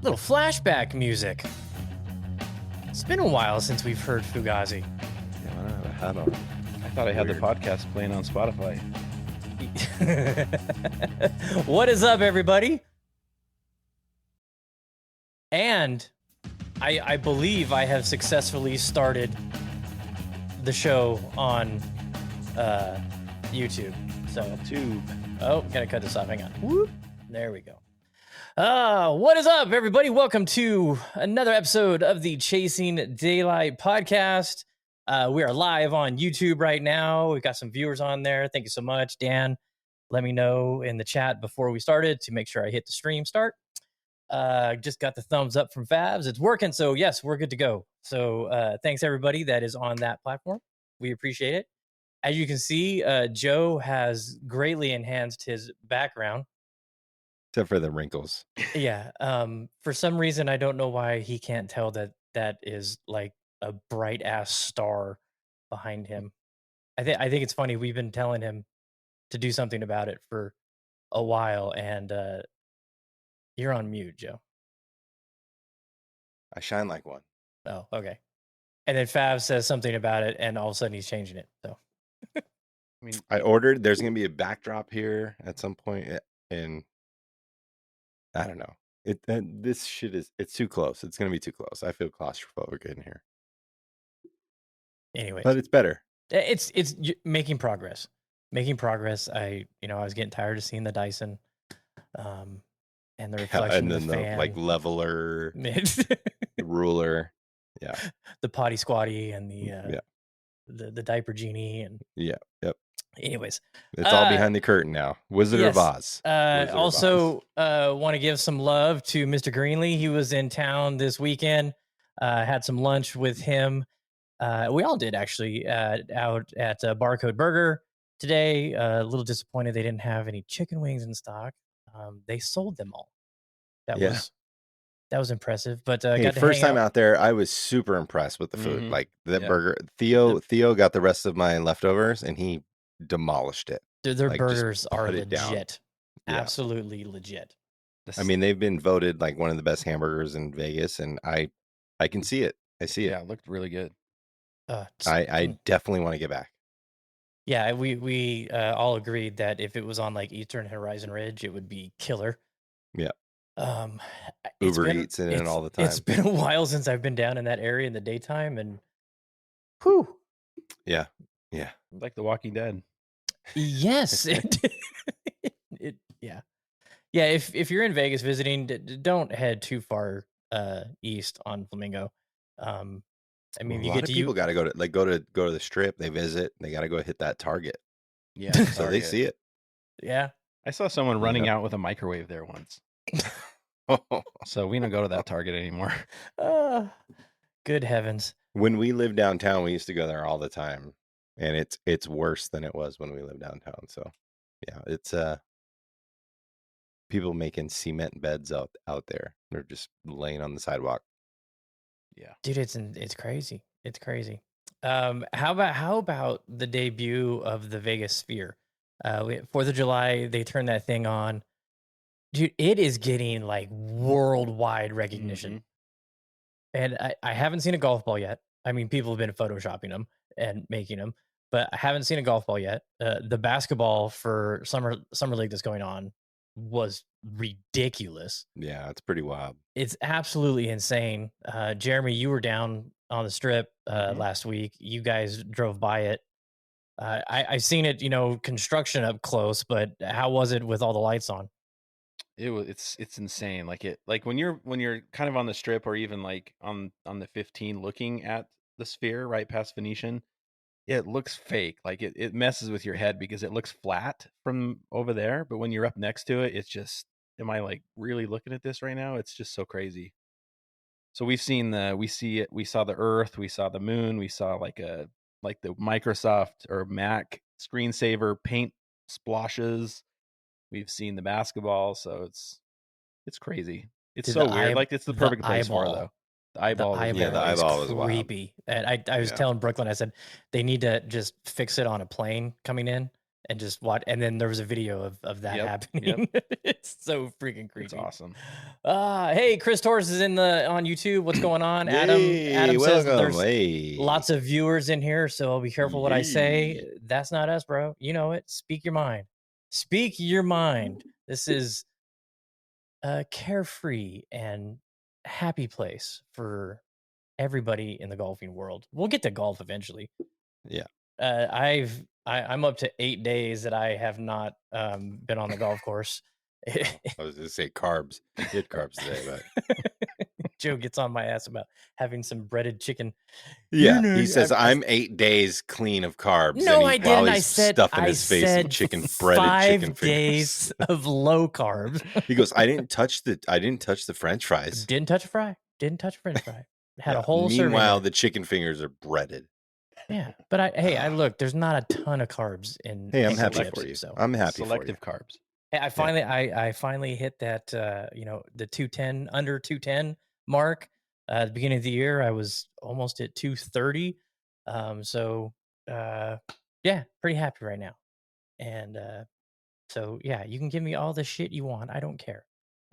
Little flashback music. It's been a while since we've heard Fugazi. Yeah, I don't have a hat on. I thought I had the podcast playing on Spotify. What is up, everybody? And I believe I have successfully started the show on YouTube. So, gotta cut this off. Hang on. Whoop. There we go. What is up, everybody? Welcome to another episode of the Chasing Daylight podcast. We are live on YouTube right now. We've got some viewers on there. Thank you so much, Dan. Let me know in the chat before we started to make sure I hit the stream start. Just got the thumbs up from Favs. It's working, so yes, we're good to go. So thanks, everybody that is on that platform. We appreciate it. As you can see, Joe has greatly enhanced his background. Except for the wrinkles. Yeah. For some reason, I don't know why he can't tell that is like a bright ass star behind him. I think it's funny. We've been telling him to do something about it for a while, and you're on mute, Joe. I shine like one. Oh, okay. And then Fav says something about it, and all of a sudden he's changing it. So, I mean, I ordered. There's gonna be a backdrop here at some point, and I don't know. This shit it's too close. It's gonna be too close. I feel claustrophobic in here. anyway, But it's better. it's making progress. Making progress. I was getting tired of seeing the Dyson, and the reflection And then of the fan, like leveler, the ruler, yeah, the potty squatty, and the diaper genie, and yep. Anyways, It's all behind the curtain now. Wizard of Oz. Also, want to give some love to Mr. Greenely. He was in town this weekend. Had some lunch with him. We all did, actually, out at Barcode Burger today. A little disappointed they didn't have any chicken wings in stock. They sold them all. That was impressive. But hey, first time out there, I was super impressed with the food. Mm-hmm. Like that burger. Theo got the rest of my leftovers, and he demolished it. Their burgers are legit. Yeah. Absolutely legit. I mean, they've been voted like one of the best hamburgers in Vegas, and I can see it. I see it. Yeah, it looked really good. I definitely want to get back. Yeah, we all agreed that if it was on like Eastern Horizon Ridge, it would be killer. Yeah. Uber Eats in it all the time. It's been a while since I've been down in that area in the daytime, and whew. Yeah. Like The Walking Dead. Yes. Yeah. If you're in Vegas visiting, don't head too far east on Flamingo. I mean, a lot of people got to go to the Strip. They visit. They got to go hit that Target. Yeah, so they see it. Yeah, I saw someone running out with a microwave there once. So we don't go to that Target anymore. Good heavens! When we lived downtown, we used to go there all the time, and it's worse than it was when we lived downtown. So yeah, it's people making cement beds out there. They're just laying on the sidewalk. Yeah, dude, it's crazy. It's crazy. How about the debut of the Vegas Sphere? 4th of July, they turned that thing on. Dude, it is getting like worldwide recognition. Mm-hmm. And I haven't seen a golf ball yet. I mean, people have been photoshopping them and making them, but I haven't seen a golf ball yet. The basketball for summer league that's going on was ridiculous. Yeah, it's pretty wild. It's absolutely insane. Jeremy, you were down on the Strip last week. You guys drove by it. I've seen it, construction up close, but how was it with all the lights on? It's insane. Like when you're kind of on the Strip, or even like on the 15 looking at the Sphere right past Venetian, it looks fake. Like it messes with your head because it looks flat from over there, but when you're up next to it, it's just, am I like really looking at this right now? It's just so crazy. So we saw the Earth, we saw the moon, we saw like the Microsoft or Mac screensaver paint splashes. We've seen the basketball, so it's crazy. It's so weird. Like it's the perfect place for it, though. The eyeball was creepy. And I was telling Brooklyn, I said they need to just fix it on a plane coming in, and just watch. And then there was a video of that Yep, happening. It's so freaking creepy. It's awesome. Hey, Chris Torres is on YouTube. What's going on? Yay, Adam says welcome. there's Hey. lots of viewers in here, so I'll be careful what I say. Yay. That's not us, bro. You know it. Speak your mind. Speak your mind. This is a carefree and happy place for everybody in the golfing world. We'll get to golf eventually. Yeah. I'm up to 8 days that I have not been on the golf course. I was gonna say carbs. You had carbs today, but Joe gets on my ass about having some breaded chicken. yeah, he says I'm 8 days clean of carbs. No, and I didn't. while I he's said stuffing I his face said with chicken breaded 5 chicken days fingers. of low carbs. He goes, I didn't touch the French fries. Didn't touch a fry. Didn't touch a French fry. Had Yeah, a whole serving. meanwhile, there. the chicken fingers are breaded. Yeah, but I look. There's not a ton of carbs in. Hey, I'm in happy chips, for you. So I'm happy Selective for you. carbs. Hey, I finally hit that the 210 under 210 mark. At the beginning of the year, I was almost at 230. Yeah, pretty happy right now. And so yeah, you can give me all the shit you want. I don't care.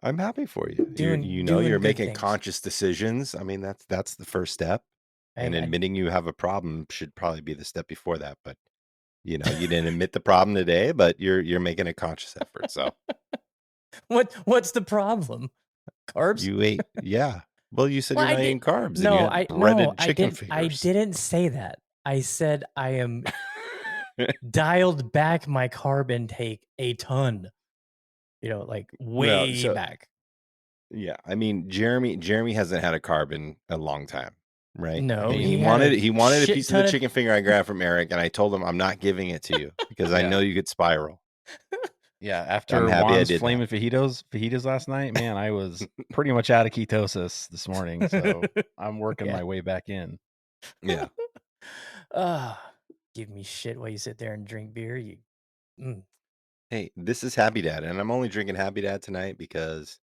I'm happy for you. Doing you're good making things. conscious decisions. I mean, that's the first step. And admitting you have a problem should probably be the step before that. But you didn't admit the problem today, but you're making a conscious effort. So what's the problem? Carbs? you ate, yeah. Well, you said Well, you're not eating carbs. No, and you had breaded chicken fingers. I didn't say that. I said I am dialed back my carb intake a ton. Like way back. Yeah, I mean, Jeremy hasn't had a carb in a long time, right? No, I mean, he he wanted a shit piece of the ton of- chicken finger I grabbed from Eric, and I told him I'm not giving it to you because I Yeah. know you could spiral. Yeah, after I'm happy I Juan's did flaming fajitas last night, man, I was pretty much out of ketosis this morning, so I'm working Yeah. my way back in. Yeah. Give me shit while you sit there and drink beer. Hey, this is Happy Dad, and I'm only drinking Happy Dad tonight because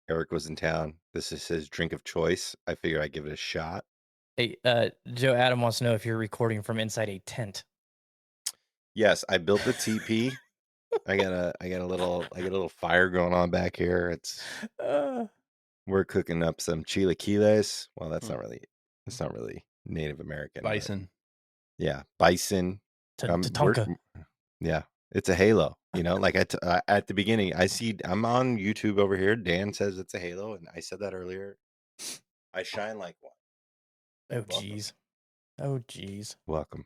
Eric was in town. This is his drink of choice. I figure I'd give it a shot. Hey, Joe Adam wants to know if you're recording from inside a tent. Yes, I built the teepee. I got a little fire going on back here. It's we're cooking up some chilaquiles. Well, that's not really Native American. Bison. Yeah, bison. Tatanka. Yeah, it's a halo. Like at the beginning, I'm on YouTube over here. Dan says it's a halo, and I said that earlier. I shine like one. Oh jeez. Oh jeez. Welcome.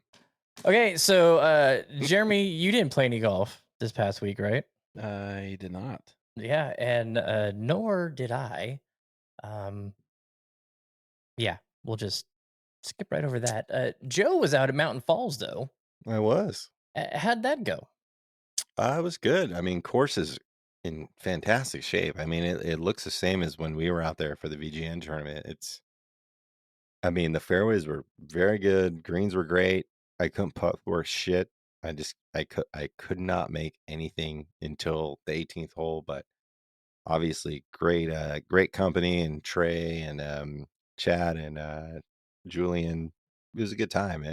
Okay, so Jeremy, you didn't play any golf this past week, right? I did not. Yeah, and nor did I. Yeah, we'll just skip right over that. Joe was out at Mountain Falls though. I was. How'd that go? It was good. I mean, course is in fantastic shape. I mean, it looks the same as when we were out there for the VGN tournament. I mean, the fairways were very good. Greens were great. I couldn't putt worth shit. I could not make anything until the 18th hole, but obviously great company, and Trey and Chad and Julian. It was a good time.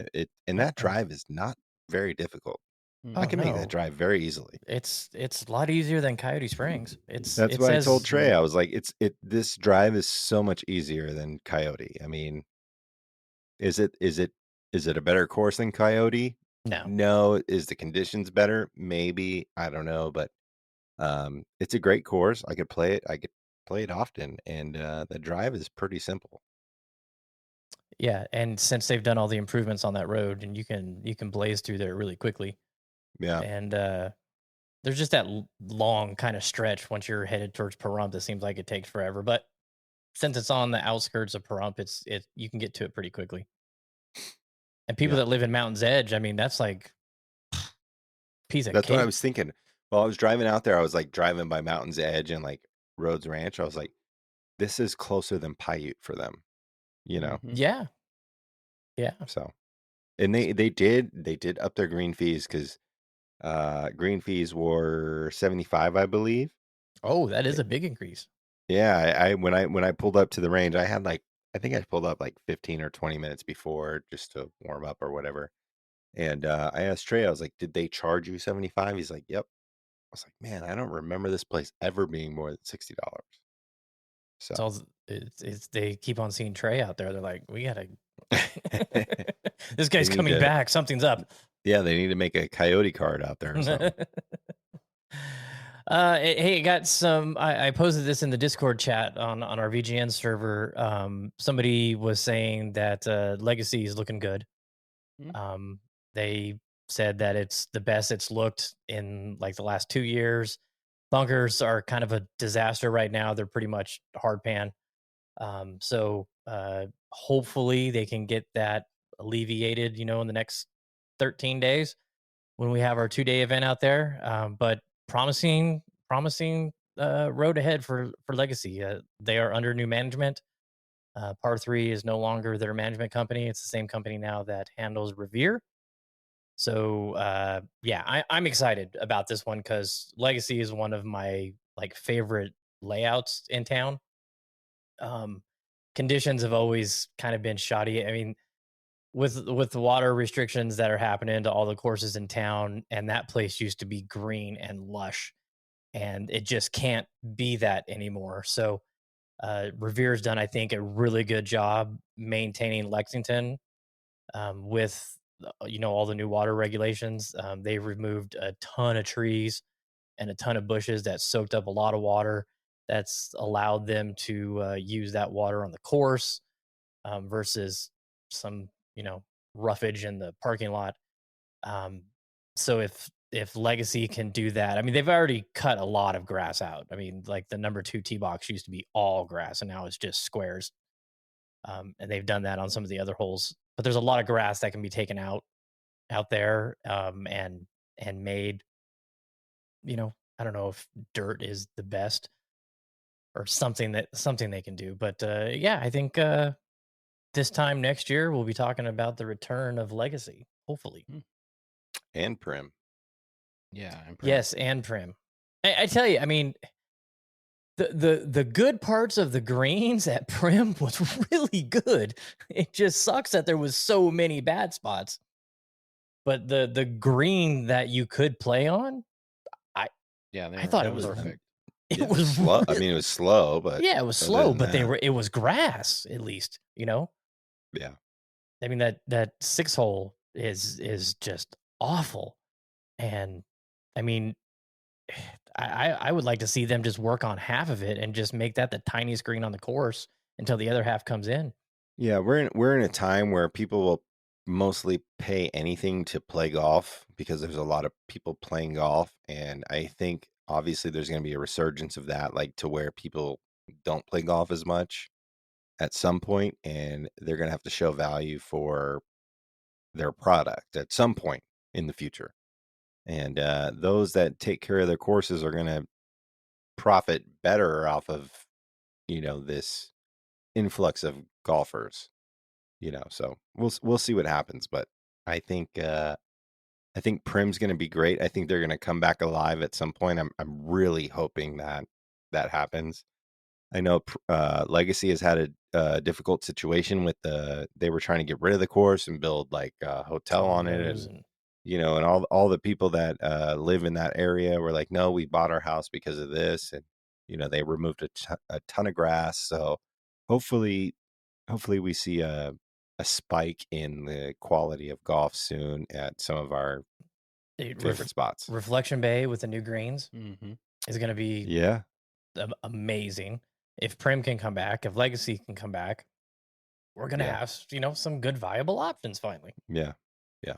And that drive is not very difficult. I can make that drive very easily. It's a lot easier than Coyote Springs. That's what I told Trey. I was like, this drive is so much easier than Coyote. I mean, is it a better course than Coyote? No. Is the conditions better? Maybe. I don't know, but it's a great course. I could play it often, and the drive is pretty simple. Yeah, and since they've done all the improvements on that road, and you can blaze through there really quickly. Yeah. And there's just that long kind of stretch once you're headed towards Pahrump that seems like it takes forever, but since it's on the outskirts of Pahrump, you can get to it pretty quickly. And people that live in Mountain's Edge, I mean, that's like piece of That's cake. what I was thinking. While I was driving out there, I was like driving by Mountain's Edge and like Rhodes Ranch. I was like, this is closer than Paiute for them, Yeah. So, and they did up their green fees because green fees were $75, I believe. Oh, that is a big increase. Yeah, when I pulled up to the range, I think I pulled up like 15 or 20 minutes before just to warm up or whatever. And I asked Trey, I was like, "Did they charge you 75?" He's like, "Yep." I was like, "Man, I don't remember this place ever being more than $60." So It's all it's they keep on seeing Trey out there. They're like, we gotta. This they guy's need coming to, back. Something's up. yeah, they need to make a coyote card out there or something. Hey, I got some. I posted this in the Discord chat on our VGN server. Somebody was saying that Legacy is looking good. Hmm. They said that it's the best it's looked in like the last 2 years. Bunkers are kind of a disaster right now. They're pretty much hard pan. So hopefully they can get that alleviated, in the next 13 days when we have our 2-day event out there. But promising road ahead for Legacy. They are under new management. Par 3 is no longer their management company. It's the same company now that handles Revere. So yeah, I'm excited about this one because Legacy is one of my like favorite layouts in town. Um, Conditions have always kind of been shoddy. I mean, with the water restrictions that are happening to all the courses in town, and that place used to be green and lush, and it just can't be that anymore. So Revere's done, I think, a really good job maintaining Lexington with all the new water regulations. They've removed a ton of trees and a ton of bushes that soaked up a lot of water. That's allowed them to use that water on the course versus some roughage in the parking lot. Um, so if Legacy can do that, I mean they've already cut a lot of grass out. I mean like the number 2 tee box used to be all grass and now it's just squares. And they've done that on some of the other holes, but there's a lot of grass that can be taken out there and made. I don't know if dirt is the best or something they can do, but yeah, I think this time next year we'll be talking about the return of Legacy, hopefully. And Prim. Yeah, I'm Yes, and Prim. I tell you, I mean, the good parts of the greens at Prim was really good. It just sucks that there was so many bad spots. But the green that you could play on, Yeah, I thought It it was was perfect. it Yeah, was slow. I really, mean, it was slow, but yeah, it was other slow, than but that, it was grass at least. yeah. I mean that 6 hole is just awful, and I mean I would like to see them just work on half of it and just make that the tiniest green on the course until the other half comes in. Yeah, we're in a time where people will mostly pay anything to play golf because there's a lot of people playing golf, and I think obviously there's going to be a resurgence of that, like to where people don't play golf as much at some point, and they're going to have to show value for their product at some point in the future. And those that take care of their courses are going to profit better off of this influx of golfers. So we'll see what happens, but I think I think Prim's going to be great. I think they're going to come back alive at some point. I'm really hoping that that happens. I know Legacy has had a difficult situation with they were trying to get rid of the course and build like a hotel on it, Condos and and and all the people that live in that area were like, no, we bought our house because of this, and they removed a ton of grass. So hopefully we see a spike in the quality of golf soon at some of our favorite spots. Reflection Bay with the new greens Mm-hmm. is going to be Yeah, amazing. If Prim can come back, if Legacy can come back, we're going to yeah, have, some good viable options finally. yeah, yeah.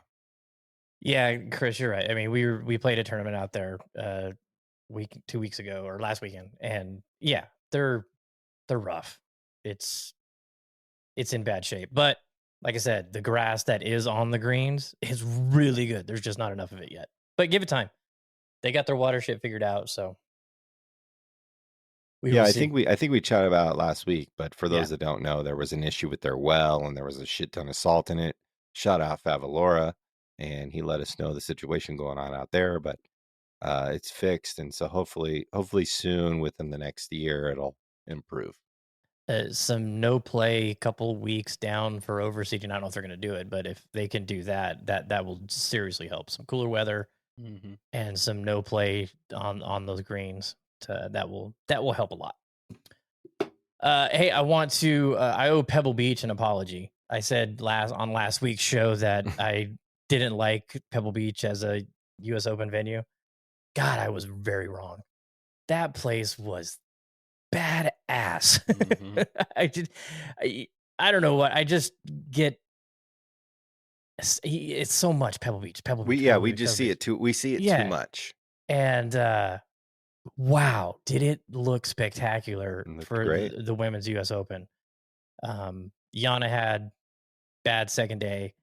Yeah, Chris, you're right. I mean, we played a tournament out there 2 weeks ago or last weekend, and yeah, they're rough. It's in bad shape. But like I said, the grass that is on the greens is really good. There's just not enough of it yet. But give it time. They got their water shit figured out, so we Yeah, will I see. think we chatted about it last week, but for Yeah. those that don't know, there was an issue with their well and there was a shit ton of salt in it. Shout out Favalora, and he let us know the situation going on out there, but it's fixed, and so hopefully soon within the next year it'll improve. some no play, couple weeks down for overseeding. I don't know if they're going to do it, but if they can do that, that will seriously help. Some cooler weather and some no play on those greens. That will help a lot. Hey, I want to. I owe Pebble Beach an apology. I said last week's show that I didn't like Pebble Beach as a U.S. Open venue. God, I was very wrong. That place was badass. I don't know what. I just get. It's so much Pebble Beach. We just see it too. We see it too much. And wow, did it look spectacular for the women's U.S. Open? Yana had bad second day.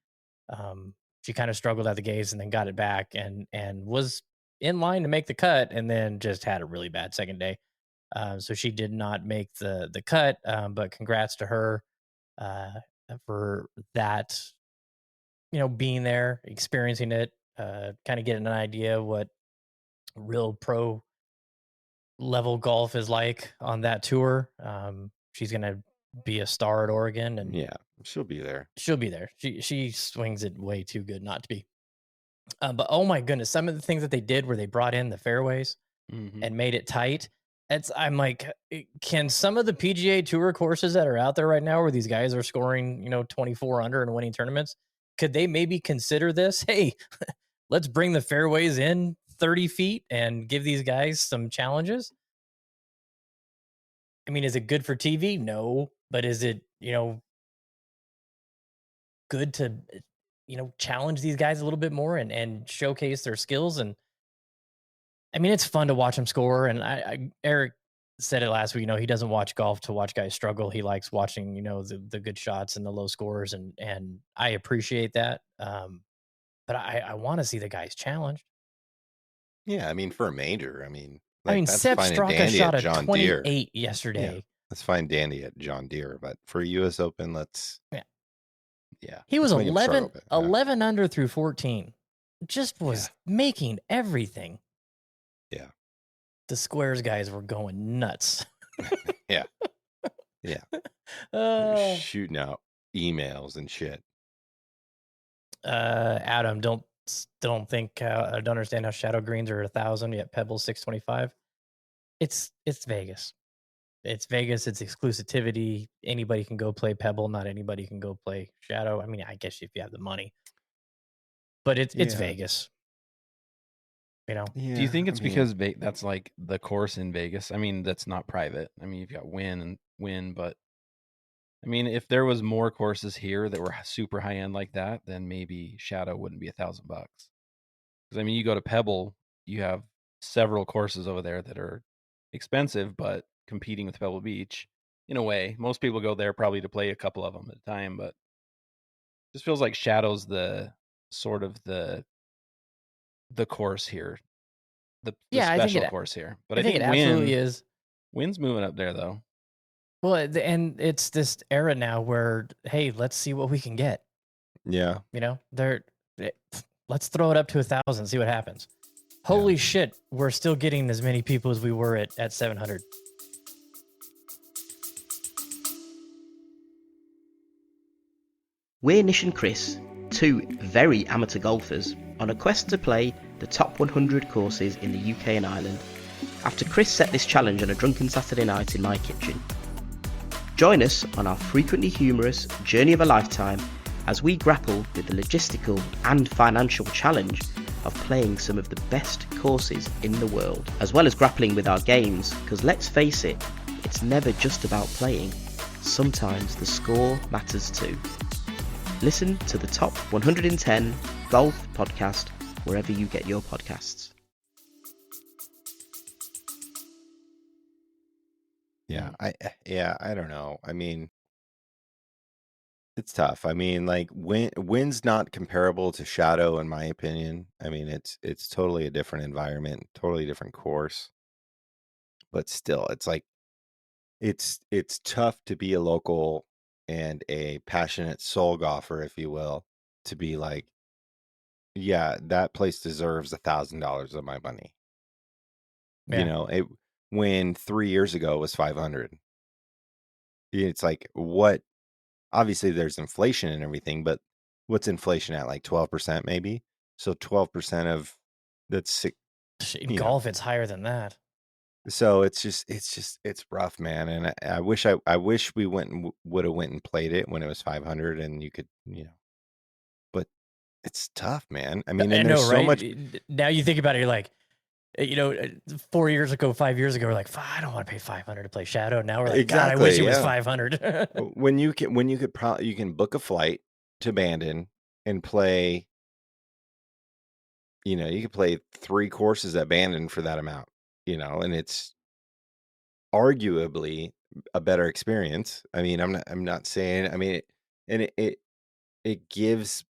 She kind of struggled at the gates and then got it back and was in line to make the cut and then just had a really bad second day. So she did not make the cut, but congrats to her for that, being there, experiencing it, kind of getting an idea of what real pro level golf is like on that tour. She's going to be a star at Oregon, and yeah, she'll be there. She swings it way too good not to be. But oh my goodness, some of the things that they did where they brought in the fairways and made it tight. I'm like, can some of the PGA Tour courses that are out there right now where these guys are scoring, 24 under and winning tournaments, could they maybe consider this? Hey, let's bring the fairways in 30 feet and give these guys some challenges. I mean, is it good for TV? No, but is it, good to, challenge these guys a little bit more and showcase their skills? And I mean, it's fun to watch them score. And Eric said it last week, he doesn't watch golf to watch guys struggle. He likes watching, the good shots and the low scores. And I appreciate that. But I want to see the guys challenged. Yeah. I mean, for a major, Sepp Straka shot a 28 yesterday. Yeah, that's fine dandy at John Deere, but for US Open, he was 11 under through 14. Just was making everything. Yeah. The squares guys were going nuts. Yeah. Shooting out emails and shit. Adam, don't think I don't understand how shadow greens are 1,000 yet Pebbles 625. It's Vegas. It's Vegas. It's exclusivity. Anybody can go play Pebble. Not anybody can go play shadow. I mean, I guess if you have the money, but it's Vegas. Do you think it's because that's like the course in Vegas? I mean, that's not private. I mean, you've got Win, but I mean, if there was more courses here that were super high end like that, then maybe shadow wouldn't be $1,000. Because I mean, you go to Pebble, you have several courses over there that are expensive, but competing with Pebble Beach in a way. Most people go there probably to play a couple of them at a time, but it just feels like shadow's the sort of the course here, the special course here. But I think it absolutely is. Win's moving up there though. Well, and it's this era now where, hey, let's see what we can get. Yeah. Let's throw it up to 1,000, see what happens. Holy shit, we're still getting as many people as we were at 700. We're Nish and Chris, two very amateur golfers on a quest to play the top 100 courses in the UK and Ireland, after Chris set this challenge on a drunken Saturday night in my kitchen. Join us on our frequently humorous journey of a lifetime as we grapple with the logistical and financial challenge of playing some of the best courses in the world, as well as grappling with our games, because let's face it, it's never just about playing. Sometimes the score matters too. Listen to the Top 110 Golf Podcast wherever you get your podcasts. I don't know. I mean, it's tough. I mean, like Win's not comparable to shadow in my opinion. I mean, it's totally a different environment, totally different course. But still, it's like it's tough to be a local and a passionate soul golfer, if you will, to be like, yeah, that place deserves $1,000 of my money. Yeah. When 3 years ago it was 500. It's like what? Obviously, there's inflation and everything, but what's inflation at? Like 12% maybe. So 12% of that's In golf, it's higher than that. So it's rough, man. And I wish we went and would have went and played it when it was 500, and you could, but it's tough, man. I mean, and there's so much. Now you think about it, you're like, 4 years ago, 5 years ago, we're like, I don't want to pay 500 to play Shadow. Now we're like, Exactly, God, I wish it was 500. When you can book a flight to Bandon and play, you could play 3 courses at Bandon for that amount, and it's arguably a better experience. I mean, I'm not saying, I mean, it gives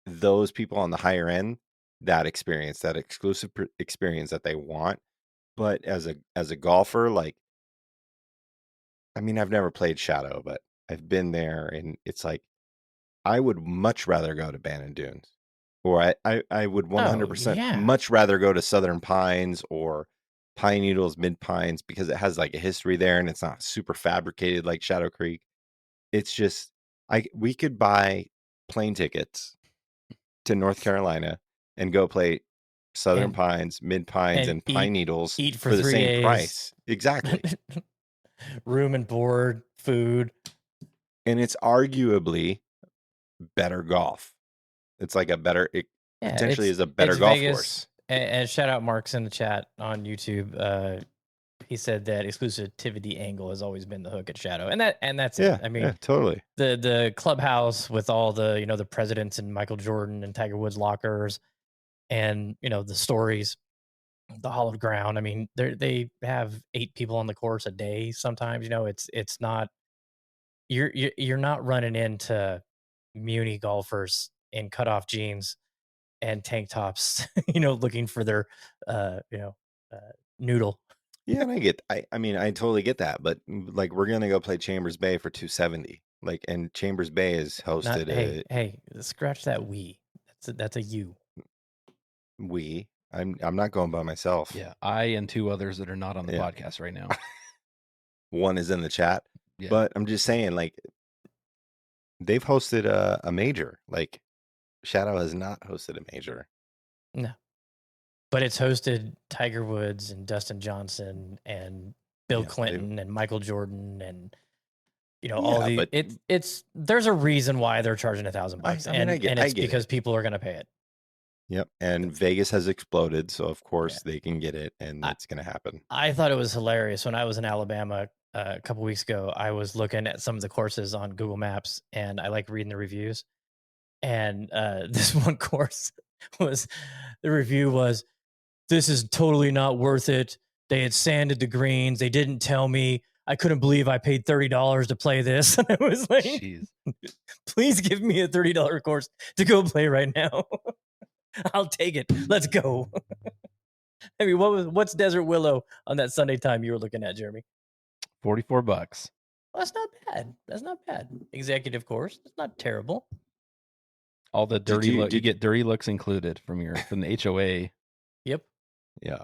those people on the higher end that experience, that exclusive experience that they want. But as a golfer, like, I mean, I've never played Shadow, but I've been there, and it's like I would much rather go to Bandon Dunes, or I would 100% much rather go to Southern Pines or Pine Needles, Mid Pines, because it has like a history there, and it's not super fabricated like Shadow Creek. It's just we could buy plane tickets to North Carolina and go play Southern Pines, Mid Pines, and Pine Needles eat for the 3 same days. price. Exactly. Room and board, food. And it's arguably better golf. It's like a better, potentially is a better golf course. And shout out Mark's in the chat on YouTube. He said that exclusivity angle has always been the hook at Shadow, and that's it. I mean, totally. The clubhouse with all the the presidents and Michael Jordan and Tiger Woods lockers, and the stories, the hollowed ground. I mean, they have 8 people on the course a day. Sometimes it's not you're not running into Muni golfers in cutoff jeans and tank tops, looking for their noodle. Yeah, and I mean, I totally get that, but like, we're gonna go play Chambers Bay for $270, like, and Chambers Bay is hosted. Hey, scratch that we. That's a you. We. I'm not going by myself. Yeah, I and 2 others that are not on the podcast right now. One is in the chat, but I'm just saying, like, they've hosted a major. Like, Shadow has not hosted a major. No. But it's hosted Tiger Woods and Dustin Johnson and Bill Clinton and Michael Jordan and all the there's a reason why they're charging $1,000, and it's because people are going to pay it. Yep, and Vegas has exploded, so of course they can get it, and it's going to happen. I thought it was hilarious when I was in Alabama a couple weeks ago. I was looking at some of the courses on Google Maps, and I like reading the reviews. And this one course the review was, "This is totally not worth it. They had sanded the greens. They didn't tell me. I couldn't believe I paid $30 to play this." And I was like, jeez, please give me a $30 course to go play right now. I'll take it. Let's go. I mean, what's Desert Willow on that Sunday time you were looking at, Jeremy? $44. Well, that's not bad. That's not bad. Executive course. It's not terrible. All the dirty you get dirty looks included from the HOA. Yep. Yeah.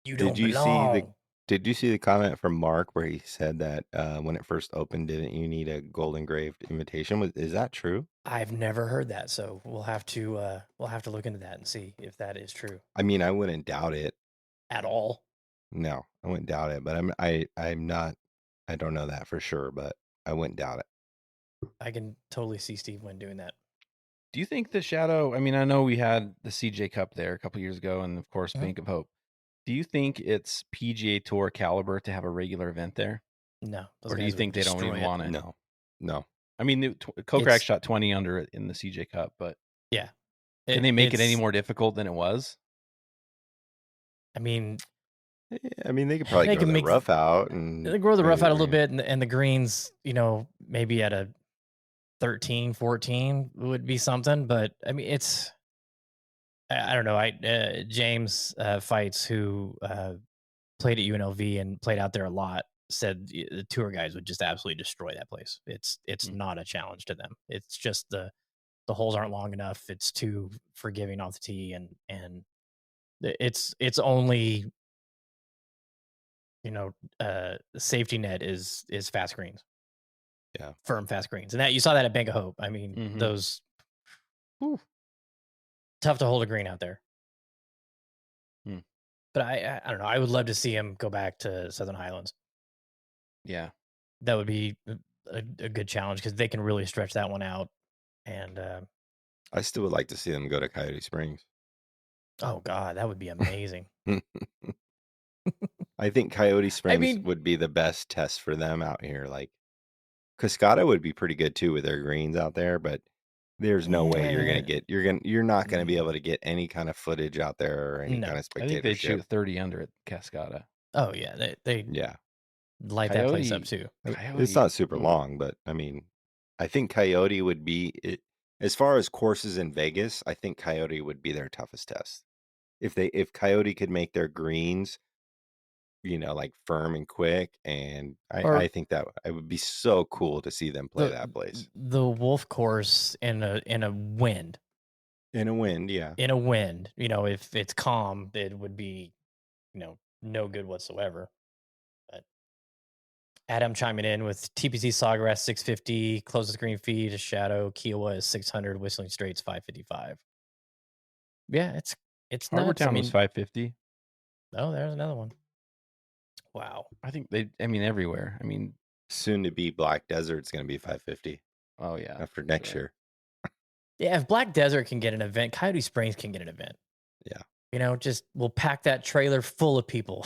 You don't belong. Did you see the comment from Mark where he said that when it first opened, didn't you need a gold engraved invitation? Is that true? I've never heard that, so we'll have to look into that and see if that is true. I mean, I wouldn't doubt it at all. No, I wouldn't doubt it, but I'm not. I don't know that for sure, but I wouldn't doubt it. I can totally see Steve Wynn doing that. Do you think the Shadow? I mean, I know we had the CJ Cup there a couple years ago, and of course, Bank of Hope. Do you think it's PGA Tour caliber to have a regular event there? No. Or do you think they don't even want it? No. I mean, Koepka shot 20 under it in the CJ Cup, but yeah, can they make it any more difficult than it was? I mean, they could probably grow the rough out, and they grow the rough out a little bit, and the greens, maybe at a 13, 14 would be something. But I mean, it's, I don't know. James Fights, who played at UNLV and played out there a lot, said the tour guys would just absolutely destroy that place. It's not a challenge to them. It's just the holes aren't long enough. It's too forgiving off the tee, and it's only, safety net is fast greens. firm, fast greens. And that you saw that at Bank of Hope. I mean, those tough to hold a green out there. But I don't know. I would love to see him go back to Southern Highlands. Yeah. That would be a good challenge because they can really stretch that one out. And I still would like to see them go to Coyote Springs. oh God, that would be amazing. I think Coyote Springs would be the best test for them out here. Like Cascada would be pretty good too with their greens out there, but there's no way you're not gonna be able to get any kind of footage out there or any kind of spectatorship. I think they'd shoot 30 under at Cascada. Oh yeah, they light that place up too. It's not super long, but I mean, I think Coyote would be it. As far as courses in Vegas, I think Coyote would be their toughest test. If Coyote could make their greens, like firm and quick, and I think that it would be so cool to see them play that place. The Wolf course in a wind. In a wind, yeah. In a wind, if it's calm, it would be, no good whatsoever. But Adam chiming in with TPC Sawgrass 650, closest green fee to Shadow, Kiowa is 600, Whistling Straits 555. Yeah, it's nuts. Harbortown was 550. Oh, there's another one. Wow. I think everywhere. I mean, soon to be Black Desert's going to be 550. Oh yeah. After next year. Yeah, if Black Desert can get an event, Coyote Springs can get an event. Yeah. Just we'll pack that trailer full of people.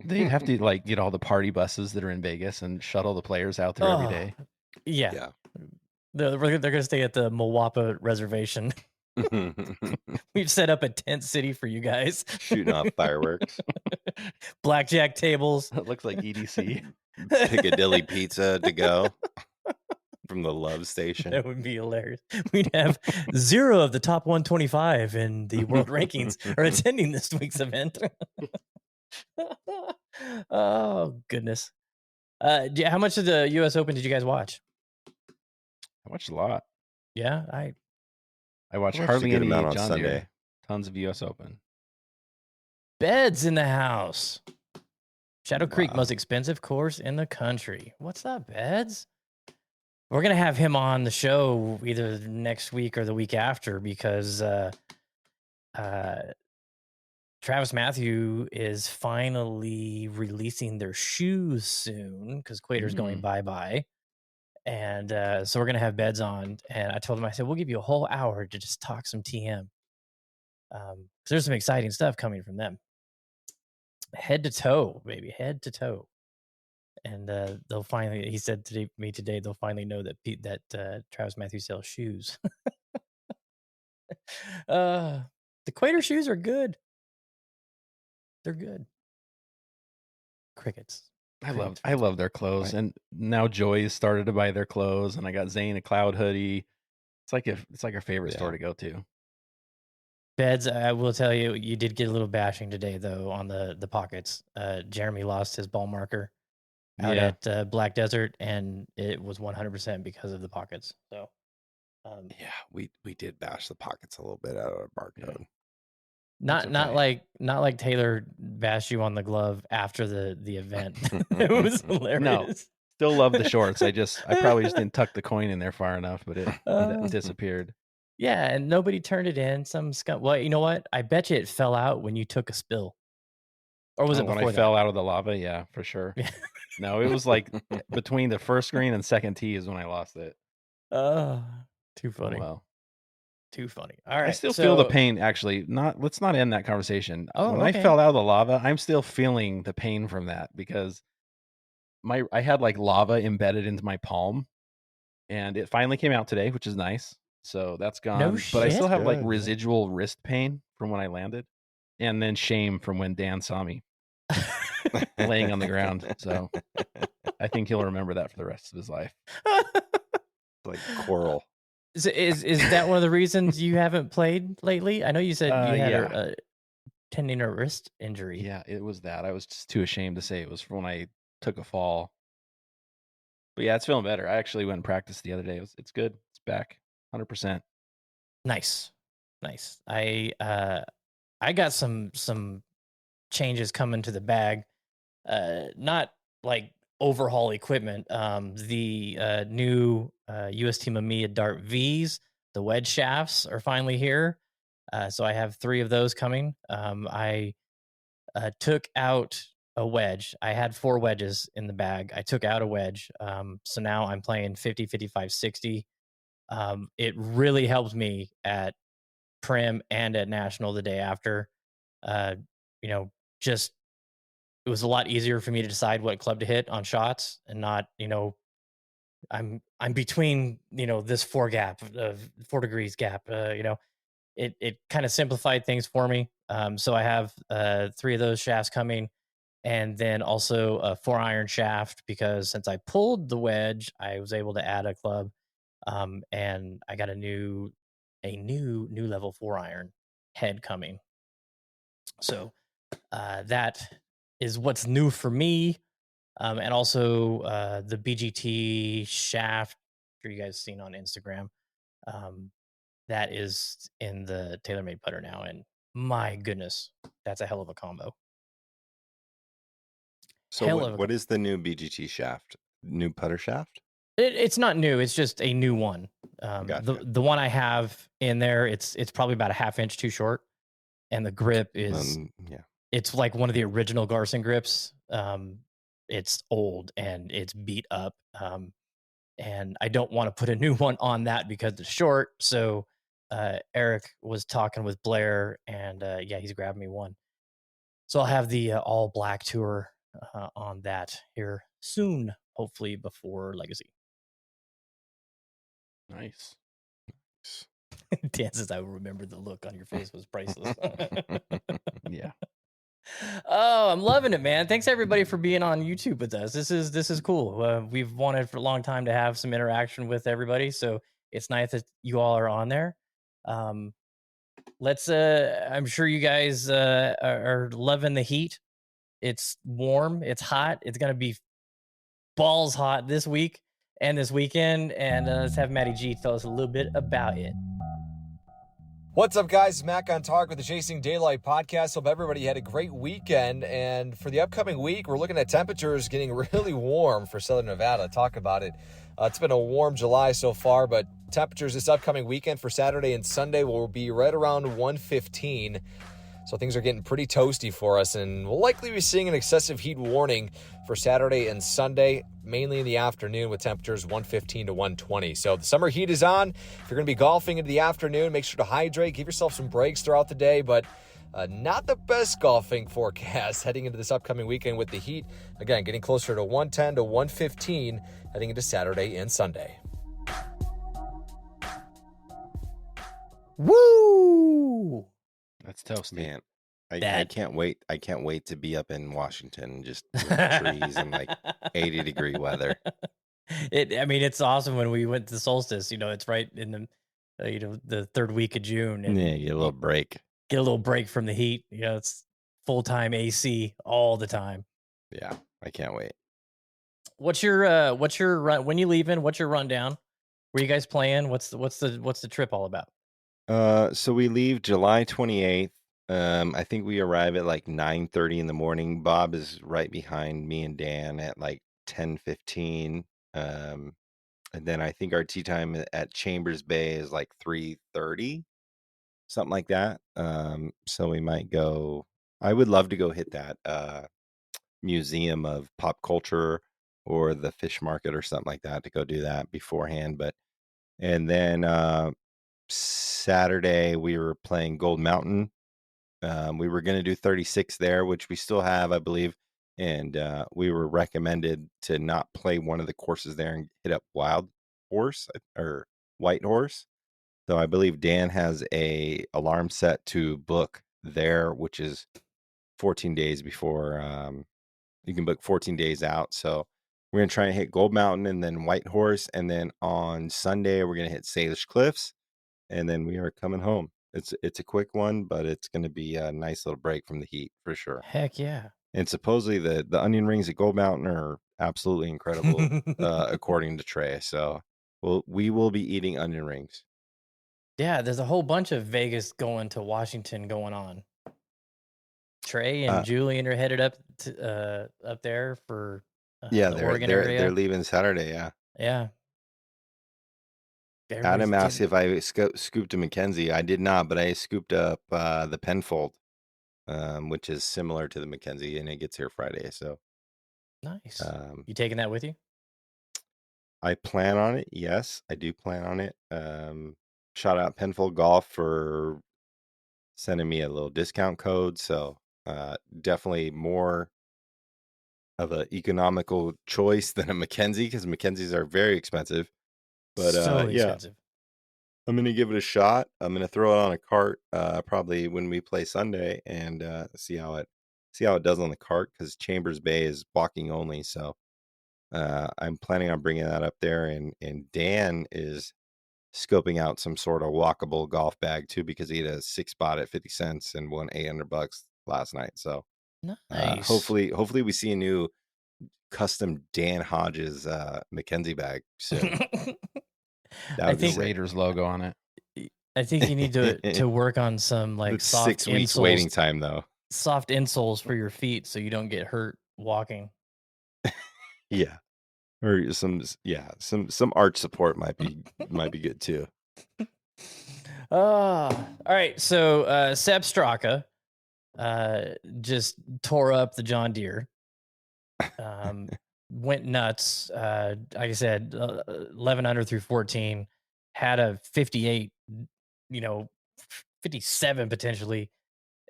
They'd have to get all the party buses that are in Vegas and shuttle the players out there every day. Yeah. They're going to stay at the Moapa Reservation. We've set up a tent city for you guys. Shooting off fireworks. Blackjack tables. It looks like EDC. Piccadilly pizza to go from the Love Station. That would be hilarious. We'd have 0 of the top 125 in the world rankings are attending this week's event. Oh, goodness. How much of the U.S. Open did you guys watch? I watched a lot. Yeah, I watched hardly any on John Sunday. Deere. Tons of U.S. Open. Beds in the house. Shadow Creek, most expensive course in the country. What's up, Beds? We're going to have him on the show either next week or the week after because Travis Matthew is finally releasing their shoes soon because Quater's going bye-bye. And so we're going to have Beds on. And I told him, I said, we'll give you a whole hour to just talk some TM. There's some exciting stuff coming from them. Head to toe, baby. Head to toe. And they'll finally, he said to me today, they'll finally know that Travis Matthew sells shoes. The Quater shoes are good. They're good. Crickets. I love their clothes, and now Joy started to buy their clothes, and I got Zane a Cloud hoodie. It's like our favorite store to go to. Beds, I will tell you, you did get a little bashing today though on the pockets. Jeremy lost his ball marker out at Black Desert, and it was 100% because of the pockets. So, we did bash the pockets a little bit out of Barcode. Yeah. Not like Taylor bashed you on the glove after the event. It was hilarious. No, still love the shorts. I probably just didn't tuck the coin in there far enough, but it disappeared. Yeah, and nobody turned it in. Some scum. Well, you know what? I bet you it fell out when you took a spill. Or was it before when I fell out of the lava? Yeah, for sure. Yeah. No, it was like between the first green and second tee is when I lost it. Too funny. Oh, well. Too funny. All right. I still feel the pain, actually. Let's not end that conversation. When I fell out of the lava, I'm still feeling the pain from that because I had like lava embedded into my palm, and it finally came out today, which is nice. So that's gone. No but I still have Good. like residual wrist pain from when I landed, and then shame from when Dan saw me laying on the ground. So I think he'll remember that for the rest of his life. Like coral. Is that one of the reasons you haven't played lately? I know you said you had a tendon or wrist injury. Yeah, it was that. I was just too ashamed to say it was from when I took a fall. But yeah, it's feeling better. I actually went and practiced the other day. It's good. It's back 100%. Nice. I got some changes coming to the bag. Not like overhaul equipment. The new UST Mamiya Dart V's, the wedge shafts are finally here. So I have 3 of those coming. I took out a wedge. I had 4 wedges in the bag. I took out a wedge. So now I'm playing 50, 55, 60. It really helped me at Prim and at National the day after. You know, just it was a lot easier for me to decide what club to hit on shots and not, I'm between, this 4 gap, 4 degrees gap. It kind of simplified things for me. So I have 3 of those shafts coming, and then also a 4-iron shaft, because since I pulled the wedge, I was able to add a club, and I got a new level 4-iron head coming. So that is what's new for me, and also the BGT shaft. I'm sure you guys seen on Instagram. That is in the TaylorMade putter now, and my goodness, that's a hell of a combo. So what is the new BGT shaft? New putter shaft? It's not new. It's just a new one. Gotcha. The one I have in there, it's probably about a ½ inch too short, and the grip is it's like one of the original Garson grips. It's old and it's beat up, and I don't want to put a new one on that because it's short. So Eric was talking with Blair, and he's grabbing me one. So I'll have the all black tour on that here soon, hopefully before Legacy. Nice. Dan says, I remember the look on your face was priceless. Yeah. Oh, I'm loving it, man. Thanks everybody for being on YouTube with us. This is cool. We've wanted for a long time to have some interaction with everybody, so it's nice that you all are on there. Let's I'm sure you guys are loving the heat. It's warm, it's hot. It's gonna be balls hot this week and this weekend, and let's have Matty G tell us a little bit about it. What's up, guys? Mac on Tark with the Chasing Daylight podcast. Hope everybody had a great weekend. And for the upcoming week, we're looking at temperatures getting really warm for Southern Nevada. Talk about it. It's been a warm July so far, but temperatures this upcoming weekend for Saturday and Sunday will be right around 115. So things are getting pretty toasty for us, and we'll likely be seeing an excessive heat warning for Saturday and Sunday, mainly in the afternoon with temperatures 115 to 120. So the summer heat is on. If you're going to be golfing into the afternoon, make sure to hydrate, give yourself some breaks throughout the day, but not the best golfing forecast heading into this upcoming weekend with the heat, again, getting closer to 110 to 115 heading into Saturday and Sunday. Woo! That's toasty. Man, I can't wait. I can't wait to be up in Washington, just with trees and like 80-degree weather. It's awesome when we went to solstice. It's right in the the 3rd week of June, and Yeah, get a little break. Get a little break from the heat. It's full-time AC all the time. Yeah, I can't wait. What's your run when you leaving? What's your rundown? Where you guys playing? What's the trip all about? So we leave July 28th. I think we arrive at like 9:30 in the morning. Bob is right behind me and Dan at like 10:15. And then I think our tee time at Chambers Bay is like 3:30, something like that. So we might go. I would love to go hit that museum of pop culture or the fish market or something like that, to go do that beforehand. And then Saturday we were playing Gold Mountain. We were going to do 36 there, which we still have, I believe. And we were recommended to not play one of the courses there and hit up Wild Horse or White Horse. So I believe Dan has a alarm set to book there, which is 14 days before. You can book 14 days out. So we're going to try and hit Gold Mountain and then White Horse. And then on Sunday, we're going to hit Salish Cliffs. And then we are coming home. It's a quick one, but it's going to be a nice little break from the heat for sure. Heck yeah. And supposedly the onion rings at Gold Mountain are absolutely incredible, according to Trey. So we will be eating onion rings. Yeah, there's a whole bunch of Vegas going to Washington going on. Trey and Julian are headed up there for Yeah, the Oregon area. they're leaving Saturday. Yeah. Yeah. Adam asked if I scooped a Mackenzie. I did not, but I scooped up the Penfold, which is similar to the Mackenzie, and it gets here Friday. So nice. You taking that with you? I plan on it. Yes, I do plan on it. Shout out Penfold Golf for sending me a little discount code. So definitely more of an economical choice than a Mackenzie, because Mackenzies are very expensive. But so yeah, expensive. I'm gonna give it a shot. I'm gonna throw it on a cart probably when we play Sunday, and see how it does on the cart, because Chambers Bay is walking only. So I'm planning on bringing that up there, and Dan is scoping out some sort of walkable golf bag too, because he had a 6-spot at 50 cents and won $800 last night. So Nice. hopefully we see a new custom Dan Hodges Mackenzie bag soon. I think Raiders logo on it. I think you need to work on some like It's soft 6 weeks insoles, waiting time though. soft insoles for your feet so you don't get hurt walking. Yeah. Or some arch support might be good too. All right. So Seb Straka just tore up the John Deere. Went nuts. Like I said, 11 under through 14, had a 58, 57 potentially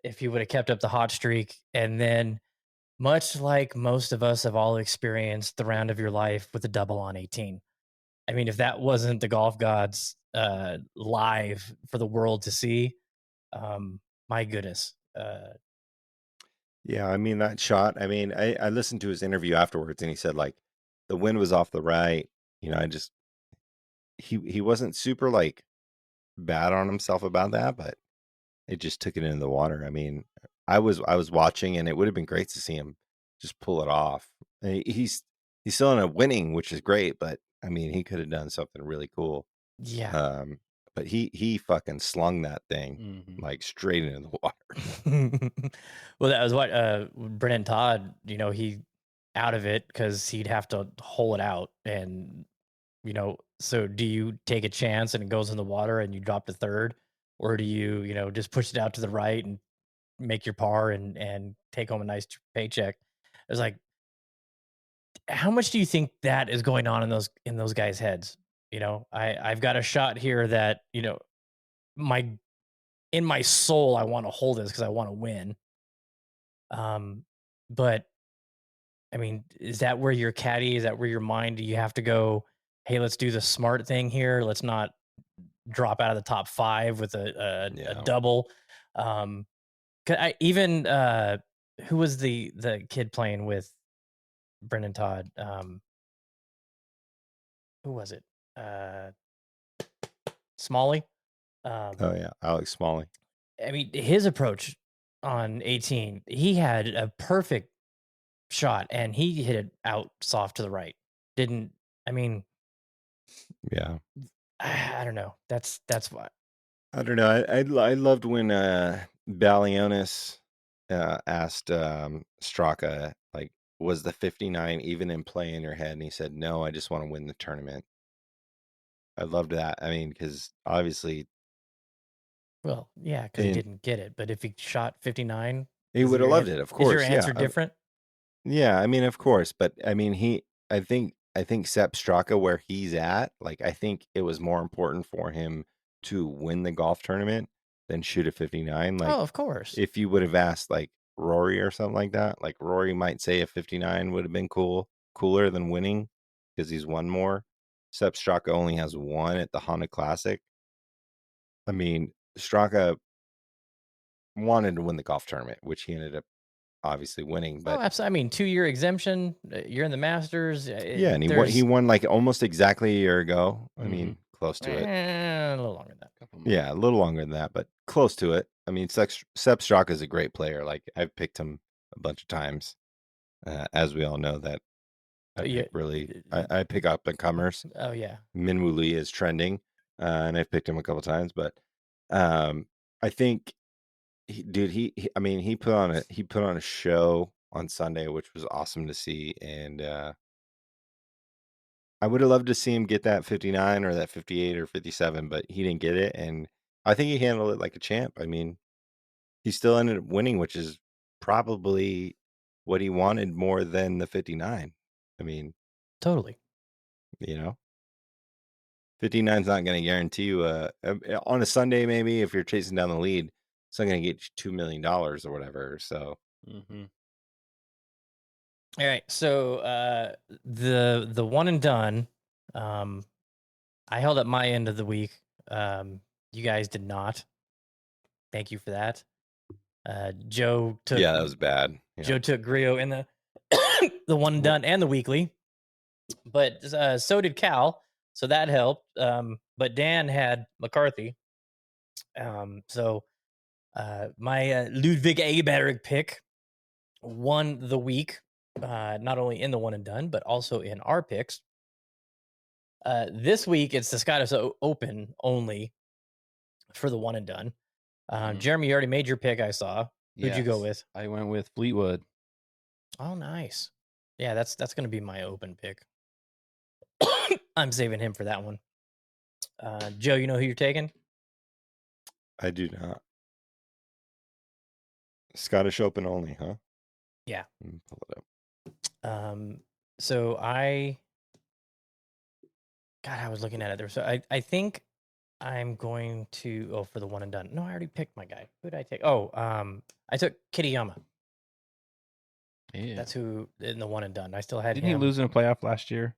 if he would have kept up the hot streak. And then, much like most of us have all experienced the round of your life with a double on 18. I mean, if that wasn't the golf gods live for the world to see, my goodness. Yeah, I mean, that shot, I mean, I listened to his interview afterwards, and he said like the wind was off the right. He wasn't super like bad on himself about that, but it just took it into the water. I mean, I was watching, and it would have been great to see him just pull it off. He's still in a winning, which is great, but I mean, he could have done something really cool. Yeah. But he fucking slung that thing like straight into the water. Well, that was what Brennan Todd, he out of it because he'd have to hole it out. And, so do you take a chance and it goes in the water and you drop to third? Or do you, just push it out to the right and make your par and take home a nice paycheck? It's like, how much do you think that is going on in those guys' heads? I've got a shot here that, in my soul, I want to hold this because I want to win. But I mean, is that where your caddy, is that where your mind, do you have to go, hey, let's do the smart thing here. Let's not drop out of the top 5 with a double. Who was the kid playing with Brendan Todd? Who was it? Smalley. Oh yeah, Alex Smalley. I mean, his approach on 18, he had a perfect shot and he hit it out soft to the right. Yeah. I don't know. That's why. I don't know. I loved when Balionis asked Straka, like, was the 59 even in play in your head? And he said, no, I just want to win the tournament. I loved that. I mean, because obviously, well, yeah, because he didn't get it. But if he shot 59, he would have loved it. Of course, is your answer different? Yeah, I mean, of course, but I mean, I think Sepp Straka, where he's at, like, I think it was more important for him to win the golf tournament than shoot a 59. Like, oh, of course. If you would have asked like Rory or something like that, like Rory might say a 59 would have been cooler than winning because he's won more. Sepp Straka only has one at the Honda Classic. I mean, Straka wanted to win the golf tournament, which he ended up obviously winning. But absolutely. I mean, 2-year exemption. You're in the Masters. Yeah, and he won like almost exactly a year ago. I mean, close to it. A little longer than that. Yeah, a little longer than that, but close to it. I mean, Sepp Straka is a great player. Like, I've picked him a bunch of times, as we all know that I pick up and comers. Oh yeah, Minwoo Lee is trending, and I've picked him a couple times. But I think, he put on a show on Sunday, which was awesome to see, and I would have loved to see him get that 59 or that 58 or 57, but he didn't get it, and I think he handled it like a champ. I mean, he still ended up winning, which is probably what he wanted more than the 59. I mean, Totally. 59 is not going to guarantee you on a Sunday, maybe if you're chasing down the lead, it's not going to get you $2 million or whatever. So, All right. So the one and done. I held up my end of the week. You guys did not. Thank you for that. Joe took. yeah, that was bad. Yeah. Joe took Grio in the the one and done and the weekly, but so did Cal, so that helped. But Dan had McCarthy. So my Ludwig Aberg pick won the week, not only in the one and done, but also in our picks. This week it's the Scottish Open only for the one and done. Jeremy, you already made your pick. I saw. Who'd you go with? I went with Fleetwood. Oh, nice. Yeah, that's going to be my open pick. I'm saving him for that one. Joe, you know who you're taking? I do not. Scottish Open only, huh? Yeah. Pull it up. So I was looking at it there. So I think I'm going to for the one and done. No, I already picked my guy. Who did I take? Oh, I took Kitayama. Yeah. That's who in the one and done. I still had Didn't him. he lose in a playoff last year?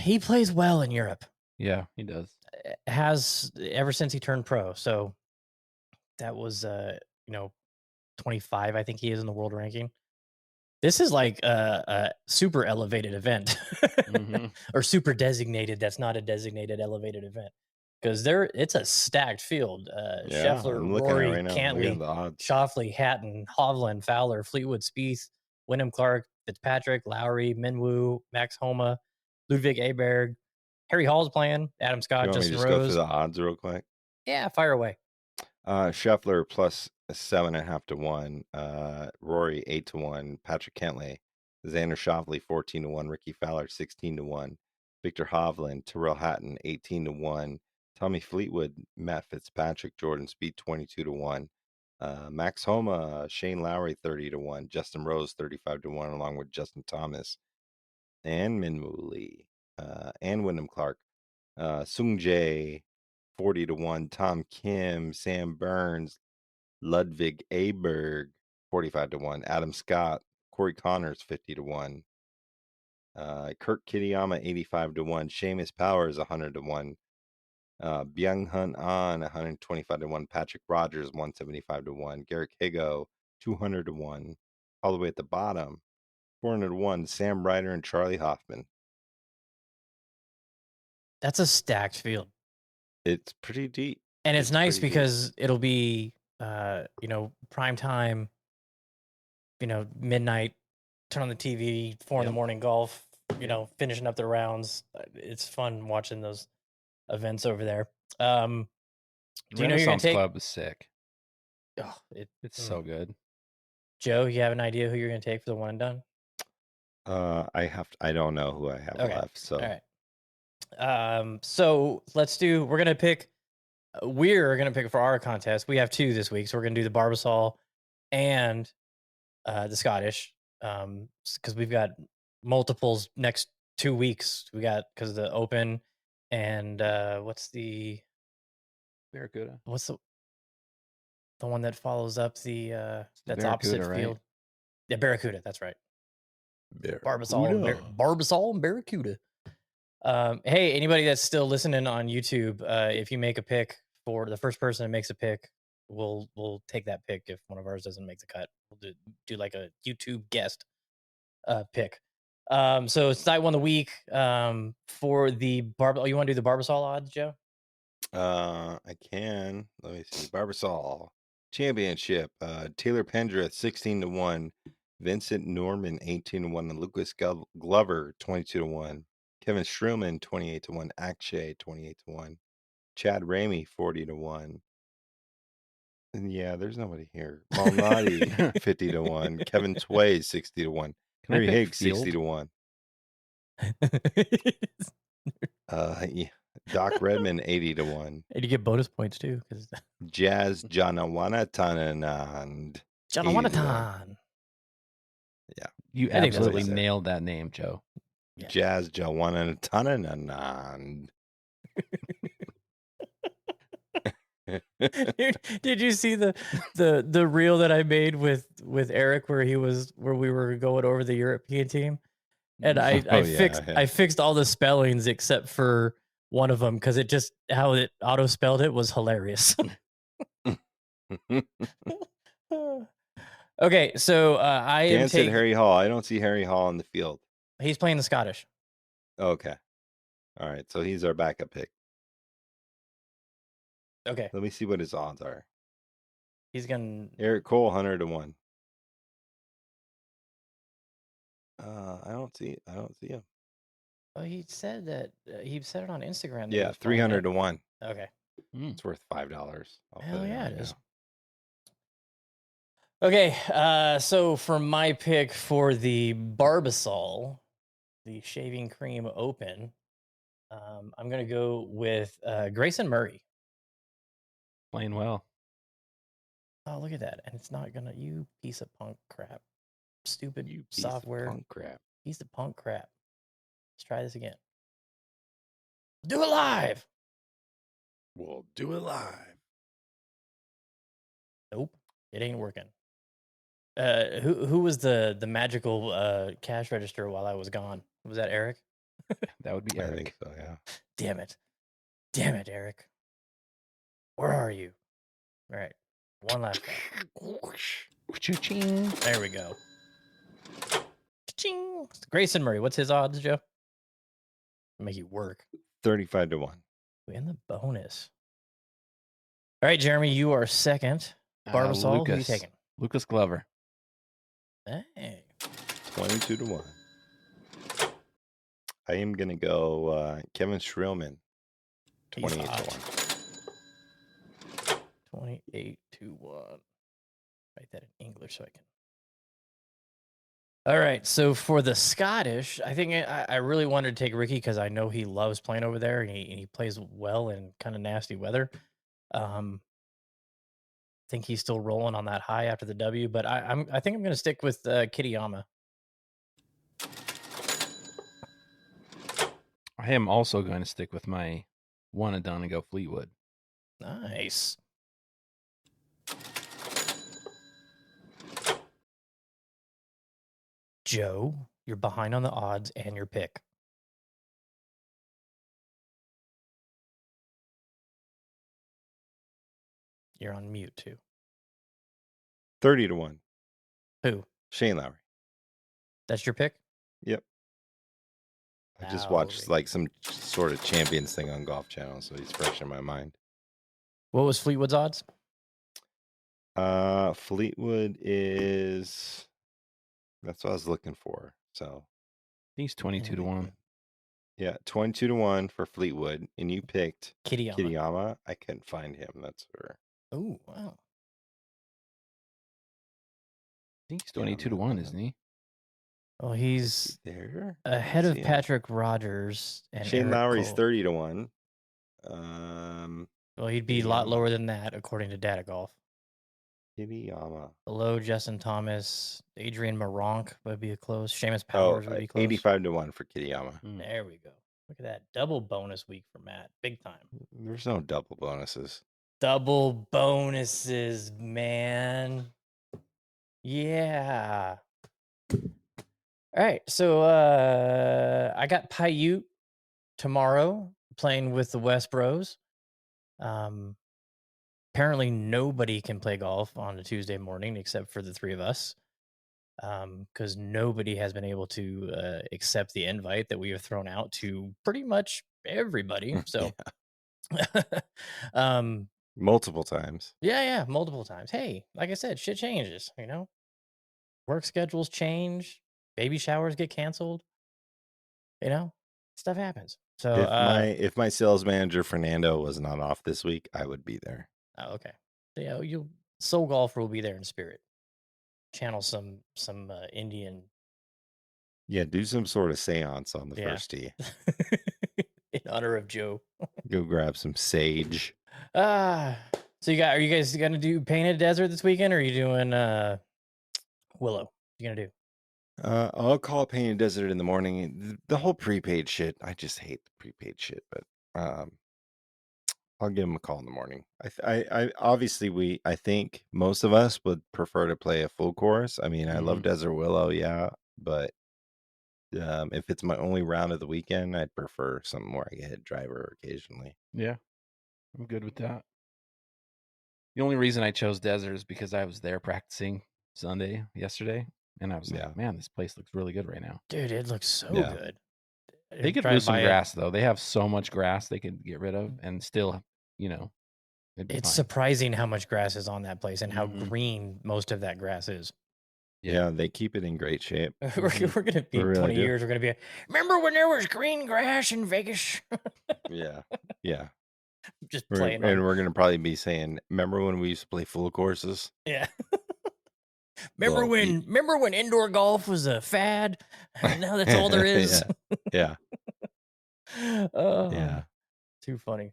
He plays well in Europe. Yeah, he does. Has ever since he turned pro. So that was 25, I think he is in the world ranking. This is like a super elevated event or super designated. That's not a designated elevated event because it's a stacked field. Scheffler, Rory, right Cantley, Schauffele, Hatton, Hovland, Fowler, Fleetwood, Spieth, Wyndham Clark, Fitzpatrick, Lowry, Minwoo, Max Homa, Ludwig Aberg, Harry Hall's playing, Adam Scott, Justin Rose. Go through the odds real quick? Yeah, fire away. Scheffler plus 7.5 to 1. Rory 8 to 1. Patrick Cantley, Xander Schauffele 14 to 1. Ricky Fowler 16 to 1. Victor Hovland, Tyrrell Hatton 18 to 1. Tommy Fleetwood, Matt Fitzpatrick, Jordan Spieth 22 to 1. Max Homa, Shane Lowry 30 to 1. Justin Rose 35 to 1, along with Justin Thomas and Minwoo Lee and Wyndham Clark. Sung Jae 40 to 1. Tom Kim, Sam Burns, Ludwig Aberg 45 to 1. Adam Scott, Corey Connors 50 to 1. Kurt Kitayama 85 to 1. Seamus Powers 100 to 1. Byung Hun An 125 to 1. Patrick Rogers 175 to 1. Garrick Higo 200 to 1. All the way at the bottom, 400 to 1. Sam Ryder and Charlie Hoffman. That's a stacked field. It's pretty deep. And it's nice because it'll be prime time, midnight, turn on the TV, 4 in the morning golf, finishing up the rounds. It's fun watching those events over there. Do you know you're gonna take? Club is sick. Oh, it's so good. Joe, you have an idea who you're gonna take for the one and done? I don't know who I have left. So all right. So we're gonna pick for our contest. We have 2 this week, so we're gonna do the Barbasol and the Scottish, because we've got multiples next 2 weeks. We got because of the Open and what's the Barracuda? What's the one that follows up the that's Barracuda, opposite right? field? Yeah, Barracuda. That's right. Barbasol and Barracuda. Hey, anybody that's still listening on YouTube, if you make a pick for the first person that makes a pick, we'll take that pick. If one of ours doesn't make the cut, we'll do like a YouTube guest pick. So it's night 1 of the week for the Oh, you want to do the Barbasol odds, Joe? I can. Let me see. Barbasol Championship. Taylor Pendrith 16 to 1. Vincent Norman 18 to 1. And Lucas Glover 22 to 1. Kevin Streelman 28 to 1. Akshay 28 to 1. Chad Ramey 40 to 1. And yeah, there's nobody here. Malnati 50 to 1. Kevin Tway 60 to 1. Henry Higgs 60 to 1. Yeah. Doc Redman 80-1. And you get bonus points too, because Jazz Janawanatanan. Jonathan. You I think that's absolutely what he said. nailed that name, Joe. Yeah. Jazz Jawanatanan. Did you see the reel that I made with Eric where we were going over the European team, and I fixed all the spellings except for one of them because it just how it auto spelled it was hilarious. Okay, so I am Dan said taking. Harry Hall. I don't see Harry Hall on the field. He's playing the Scottish. Okay. All right. So he's our backup pick. Okay, Let me see what his odds are. he's gonna. Eric Cole, 100-1. I don't see him. Well, he said that he said it on Instagram. That Yeah, 300-1. Okay. It's worth $5. Hell yeah, it is. Okay, so for my pick for the Barbasol, the Shaving Cream Open, I'm gonna go with Grayson Murray. Playing well. Oh, look at that! And it's not gonna you piece of punk crap, stupid You piece software, of punk crap. piece of punk crap. Let's try this again. Do it live. We'll do it live. Nope, it ain't working. Who was the magical cash register while I was gone? Was that Eric? That would be I Eric. think so, yeah. Damn it, Eric. Where are you? All right, one last time. Cha-ching. There we go. Ching. Grayson Murray, what's his odds, Joe? Make you work. 35-1. In the bonus. All right, Jeremy, you are second. Barbasol, who are you taking? Lucas Glover. Hey. 22-1. I am gonna go Kevin Shrillman. 28-1. 28-1. Write that in English so I can. All right, so for the Scottish, I think I really wanted to take Ricky because I know he loves playing over there and he plays well in kind of nasty weather. I think he's still rolling on that high after the W, but I think I'm going to stick with Kitayama. I am also going to stick with my one and done and go Fleetwood. Nice. Joe, you're behind on the odds and your pick. You're on mute too. 30-1. Who? Shane Lowry. That's your pick? Yep. I just watched like some sort of champions thing on Golf Channel, so he's fresh in my mind. What was Fleetwood's odds? Fleetwood is, that's what I was looking for. So He's 22-1. Yeah, 22-1 for Fleetwood, and you picked Kitayama. Kitayama. I couldn't find him. That's for. Oh wow. He's 22-1, isn't he? Well, he's there ahead of Patrick Rogers and Shane Eric Lowry's Cole. 30-1. Well, he'd be a lot lower than that according to Data Golf. Kitayama. Below Justin Thomas, Adrian Maronk would be a close. Seamus Powers would be close. 85-1 for Kitayama. There we go. Look at that double bonus week for Matt. Big time. There's no double bonuses. Double bonuses, man. Yeah. All right. So I got Paiute tomorrow playing with the West Bros. Apparently nobody can play golf on a Tuesday morning except for the three of us. Because nobody has been able to accept the invite that we have thrown out to pretty much everybody. So multiple times. Yeah, multiple times. Hey, like I said, shit changes, work schedules change, baby showers get canceled, stuff happens. So if my sales manager Fernando was not off this week, I would be there. Oh, okay. So, Soul Golfer will be there in spirit. Channel some Indian Yeah, do some sort of seance on the Yeah. first tee. In honor of Joe. Go grab some sage. So are you guys gonna do Painted Desert this weekend, or are you doing Willow? What you gonna do? I'll call Painted Desert in the morning. The whole prepaid shit, I just hate the prepaid shit, but I'll give him a call in the morning. I obviously I think most of us would prefer to play a full course. I mean, I love Desert Willow, yeah, but if it's my only round of the weekend, I'd prefer something where I get hit driver occasionally. Yeah, I'm good with that. The only reason I chose Desert is because I was there practicing yesterday, and I was like, man, this place looks really good right now. Dude, it looks so good. They could lose some grass, though. They have so much grass they could get rid of and still, it's surprising how much grass is on that place and how green most of that grass is. Yeah, they keep it in great shape. We're going to be 20 years. We're going to be, remember when there was green grass in Vegas? Yeah. Just playing. And we're going to probably be saying, remember when we used to play full courses? Yeah. Remember when indoor golf was a fad? Now that's all there is. Yeah. Yeah. Too funny.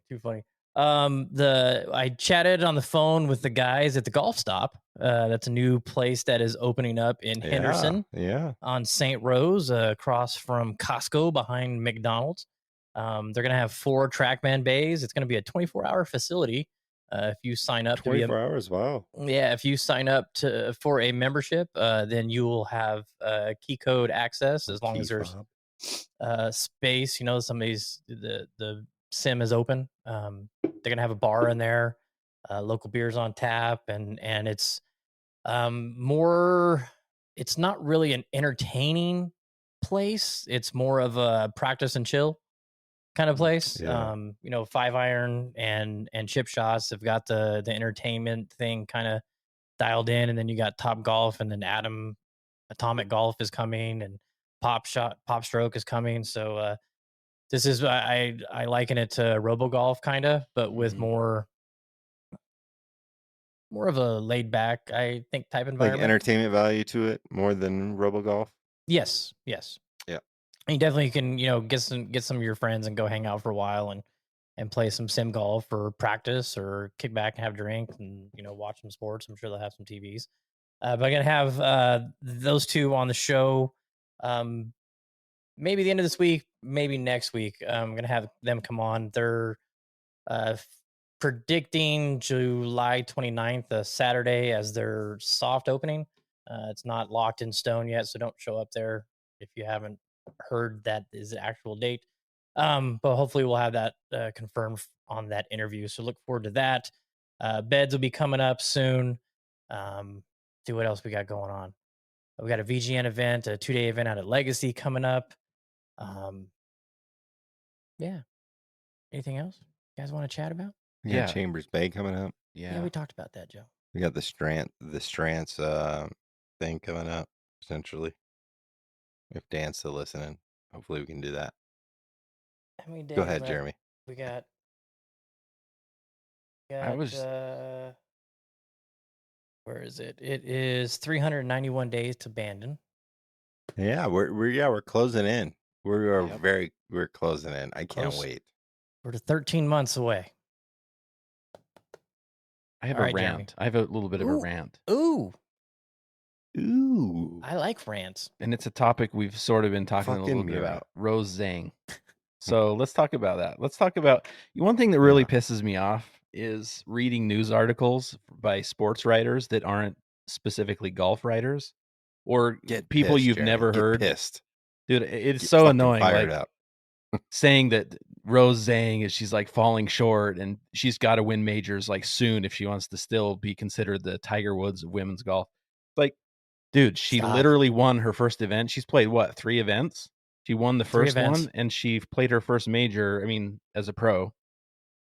I chatted on the phone with the guys at the Golf Stop. That's a new place that is opening up in Henderson. Yeah. On St. Rose, across from Costco behind McDonald's. They're gonna have 4 TrackMan bays. It's gonna be a 24-hour facility. If you sign up 24 hours, wow. Yeah, if you sign up for a membership, then you will have key code access as long as there's space. Somebody's the sim is open. They're gonna have a bar in there, local beers on tap, and it's more. It's not really an entertaining place. It's more of a practice and chill kind of place. Yeah. 5-iron and chip shots have got the entertainment thing kind of dialed in, and then you got Top Golf, and then Atomic Golf is coming, and Pop Stroke is coming. So this is I liken it to Robo Golf kind of, but with more of a laid back, I think, type environment. Like entertainment value to it more than Robo Golf. Yes. Yeah. And you definitely can, get some of your friends and go hang out for a while and play some sim golf or practice or kick back and have a drink and, watch some sports. I'm sure they'll have some TVs. But I'm going to have those two on the show maybe the end of this week, maybe next week. I'm going to have them come on. They're predicting July 29th, Saturday, as their soft opening. It's not locked in stone yet, so don't show up there if you haven't heard that is the actual date. But hopefully we'll have that confirmed on that interview. So look forward to that. Beds will be coming up soon. See what else we got going on. We got a VGN event, a 2-day event out at Legacy coming up. Yeah. Anything else you guys want to chat about? We got Chambers Bay coming up. Yeah, we talked about that, Joe. We got the Strants thing coming up, essentially. If Dan's still listening, hopefully we can do that. How many days? Go ahead, Jeremy. We got where is it? It is 391 days to Bandon. Yeah, we're closing in. We're closing in. I can't wait. We're 13 months away. I have a rant. Jeremy. I have a little bit of a rant. Ooh. Ooh. I like rants. And it's a topic we've sort of been talking a little bit about. Rose Zhang. So let's talk about that. Let's talk about one thing that really pisses me off is reading news articles by sports writers that aren't specifically golf writers or people you've never heard. Pissed. Dude, it's so annoying. Fired up. Saying that Rose Zhang is she's like falling short and she's got to win majors like soon if she wants to still be considered the Tiger Woods of women's golf. Like, dude, she literally won her first event. She's played 3 events? She won the first one and she played her first major, as a pro.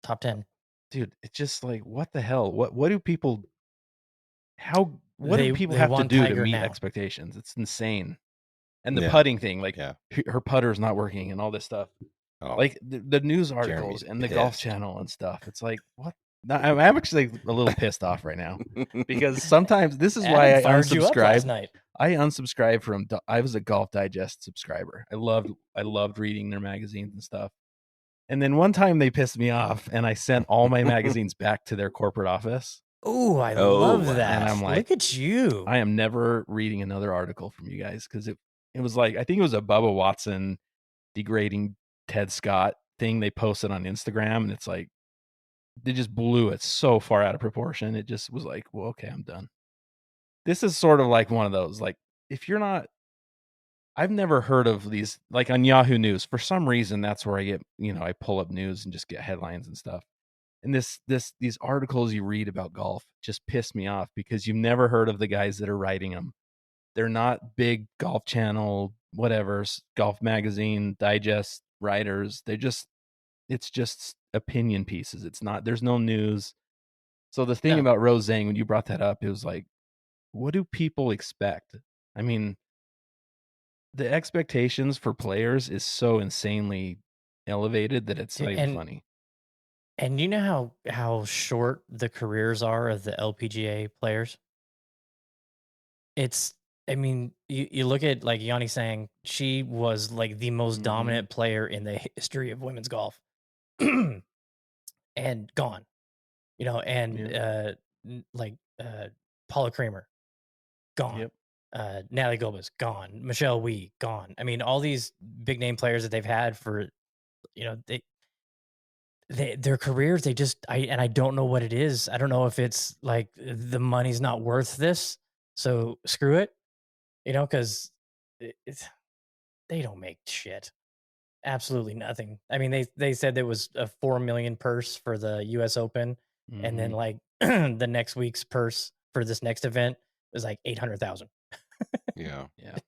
Top 10. Dude, it's just like, what the hell? What do people have to do to meet expectations? It's insane. And the putting thing, her putter's not working and all this stuff. Oh, like the news articles and the Golf Channel and stuff. It's like, what? I'm actually a little pissed off right now because sometimes this is why I unsubscribed. I unsubscribed from. I was a Golf Digest subscriber. I loved reading their magazines and stuff. And then one time they pissed me off, and I sent all my magazines back to their corporate office. Oh, I Oh, love wow. that. And I'm like, look at you. I am never reading another article from you guys, because it was like, I think it was a Bubba Watson degrading Ted Scott thing they posted on Instagram, and it's like they just blew it so far out of proportion. It just was like, well, okay, I'm done. This is sort of like one of those, like, if you're not, I've never heard of these, like on Yahoo News. For some reason, that's where I get, I pull up news and just get headlines and stuff. And these articles you read about golf just piss me off, because you've never heard of the guys that are writing them. They're not big Golf Channel, whatever, Golf Magazine, Digest writers. It's just opinion pieces. It's not, there's no news. So the thing about Rose Zhang, when you brought that up, it was like, what do people expect? I mean, the expectations for players is so insanely elevated that it's not even funny. And you know how short the careers are of the LPGA players? I mean, you look at like Yanni saying she was like the most dominant player in the history of women's golf. And gone. Paula Creamer, gone. Yep. Natalie Gomez, gone. Michelle Wee, gone. I mean, all these big name players that they've had for, their careers, I don't know what it is. I don't know if it's like the money's not worth this, so screw it, because they don't make shit. Absolutely nothing. I mean, they said there was a $4 million purse for the U.S. Open, and then like the next week's purse for this next event was like 800,000. Yeah.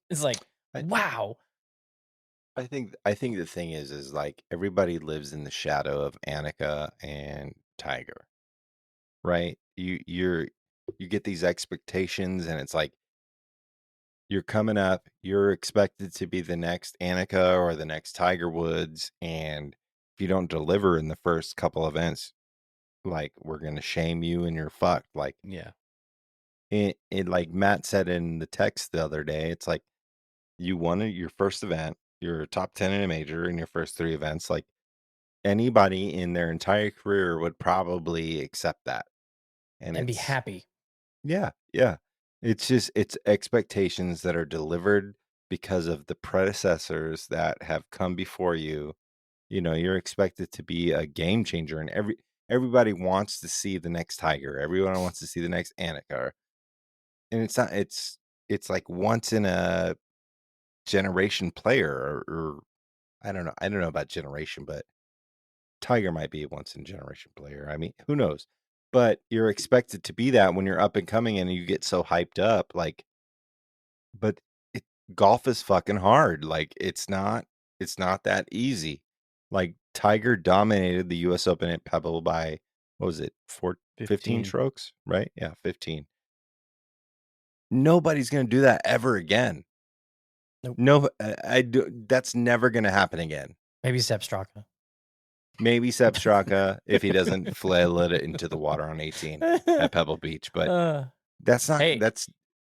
It's like, wow. I think the thing is like everybody lives in the shadow of Annika and Tiger, right? You get these expectations, and it's like you're coming up, you're expected to be the next Annika or the next Tiger Woods, and if you don't deliver in the first couple events, like we're gonna shame you and you're fucked. Like, yeah, it like Matt said in the text the other day, it's like you won your first event, you're top 10 in a major in your first 3 events. Like anybody in their entire career would probably accept that and be happy. Yeah. It's just, it's expectations that are delivered because of the predecessors that have come before you. You're expected to be a game changer, and everybody wants to see the next Tiger. Everyone wants to see the next Annika. And it's not, it's like once in a generation player, or I don't know about generation, but Tiger might be a once in a generation player. I mean, who knows? But you're expected to be that when you're up and coming, and you get so hyped up. Like, but golf is fucking hard. Like, it's not that easy. Like, Tiger dominated the U.S. Open at Pebble by, what was it, 15 strokes, right? Yeah, 15. Nobody's gonna do that ever again. Nope. No, that's never gonna happen again. Maybe Sepp Straka. Maybe Sepp Straka if he doesn't flail it into the water on 18 at Pebble Beach. But that's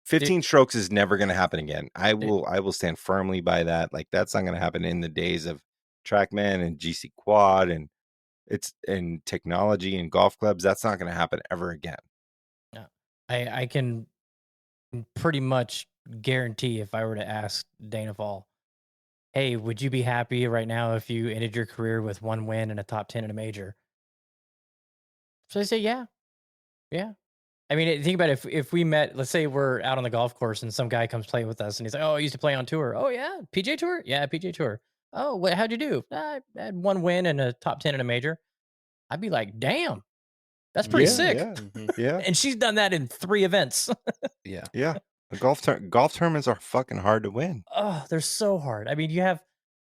15 strokes is never going to happen again. I will stand firmly by that. Like, that's not going to happen in the days of TrackMan and GC Quad and technology and golf clubs. That's not going to happen ever again. No, I can pretty much guarantee, if I were to ask Dana Fall, hey, would you be happy right now if you ended your career with 1 win and a top 10 in a major? So I say, yeah. I mean, think about it. If we met, let's say we're out on the golf course and some guy comes play with us and he's like, oh, I used to play on tour. Oh, yeah. PGA Tour? Yeah, PGA Tour. Oh, how'd you do? I had 1 win and a top 10 in a major. I'd be like, damn, that's pretty sick. Yeah. And she's done that in 3 events. Yeah. Golf tournaments are fucking hard to win. Oh, they're so hard. I mean, you have,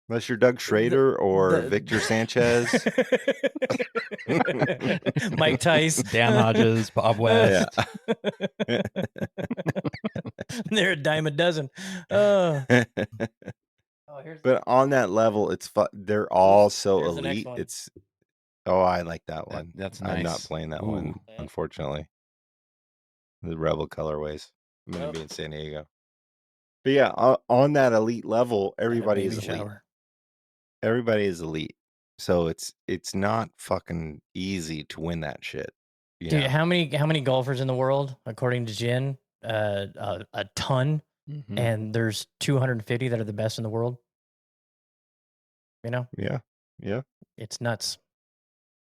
unless you're Doug Schrader or Victor Sanchez, Mike Tice, Dan Hodges, Bob West. Yeah. They're a dime a dozen. But on that level, it's they're all so elite. I like that one. That's nice. I'm not playing that one, unfortunately. The Rebel colorways. I'm going to be in San Diego. But yeah, on that elite level, At a everybody baby is elite. shower. Everybody is elite. So it's not fucking easy to win that shit. You Dude, know? how many golfers in the world, according to Jin? A ton, Mhm. and there's 250 that are the best in the world. You know, Yeah. Yeah. it's nuts.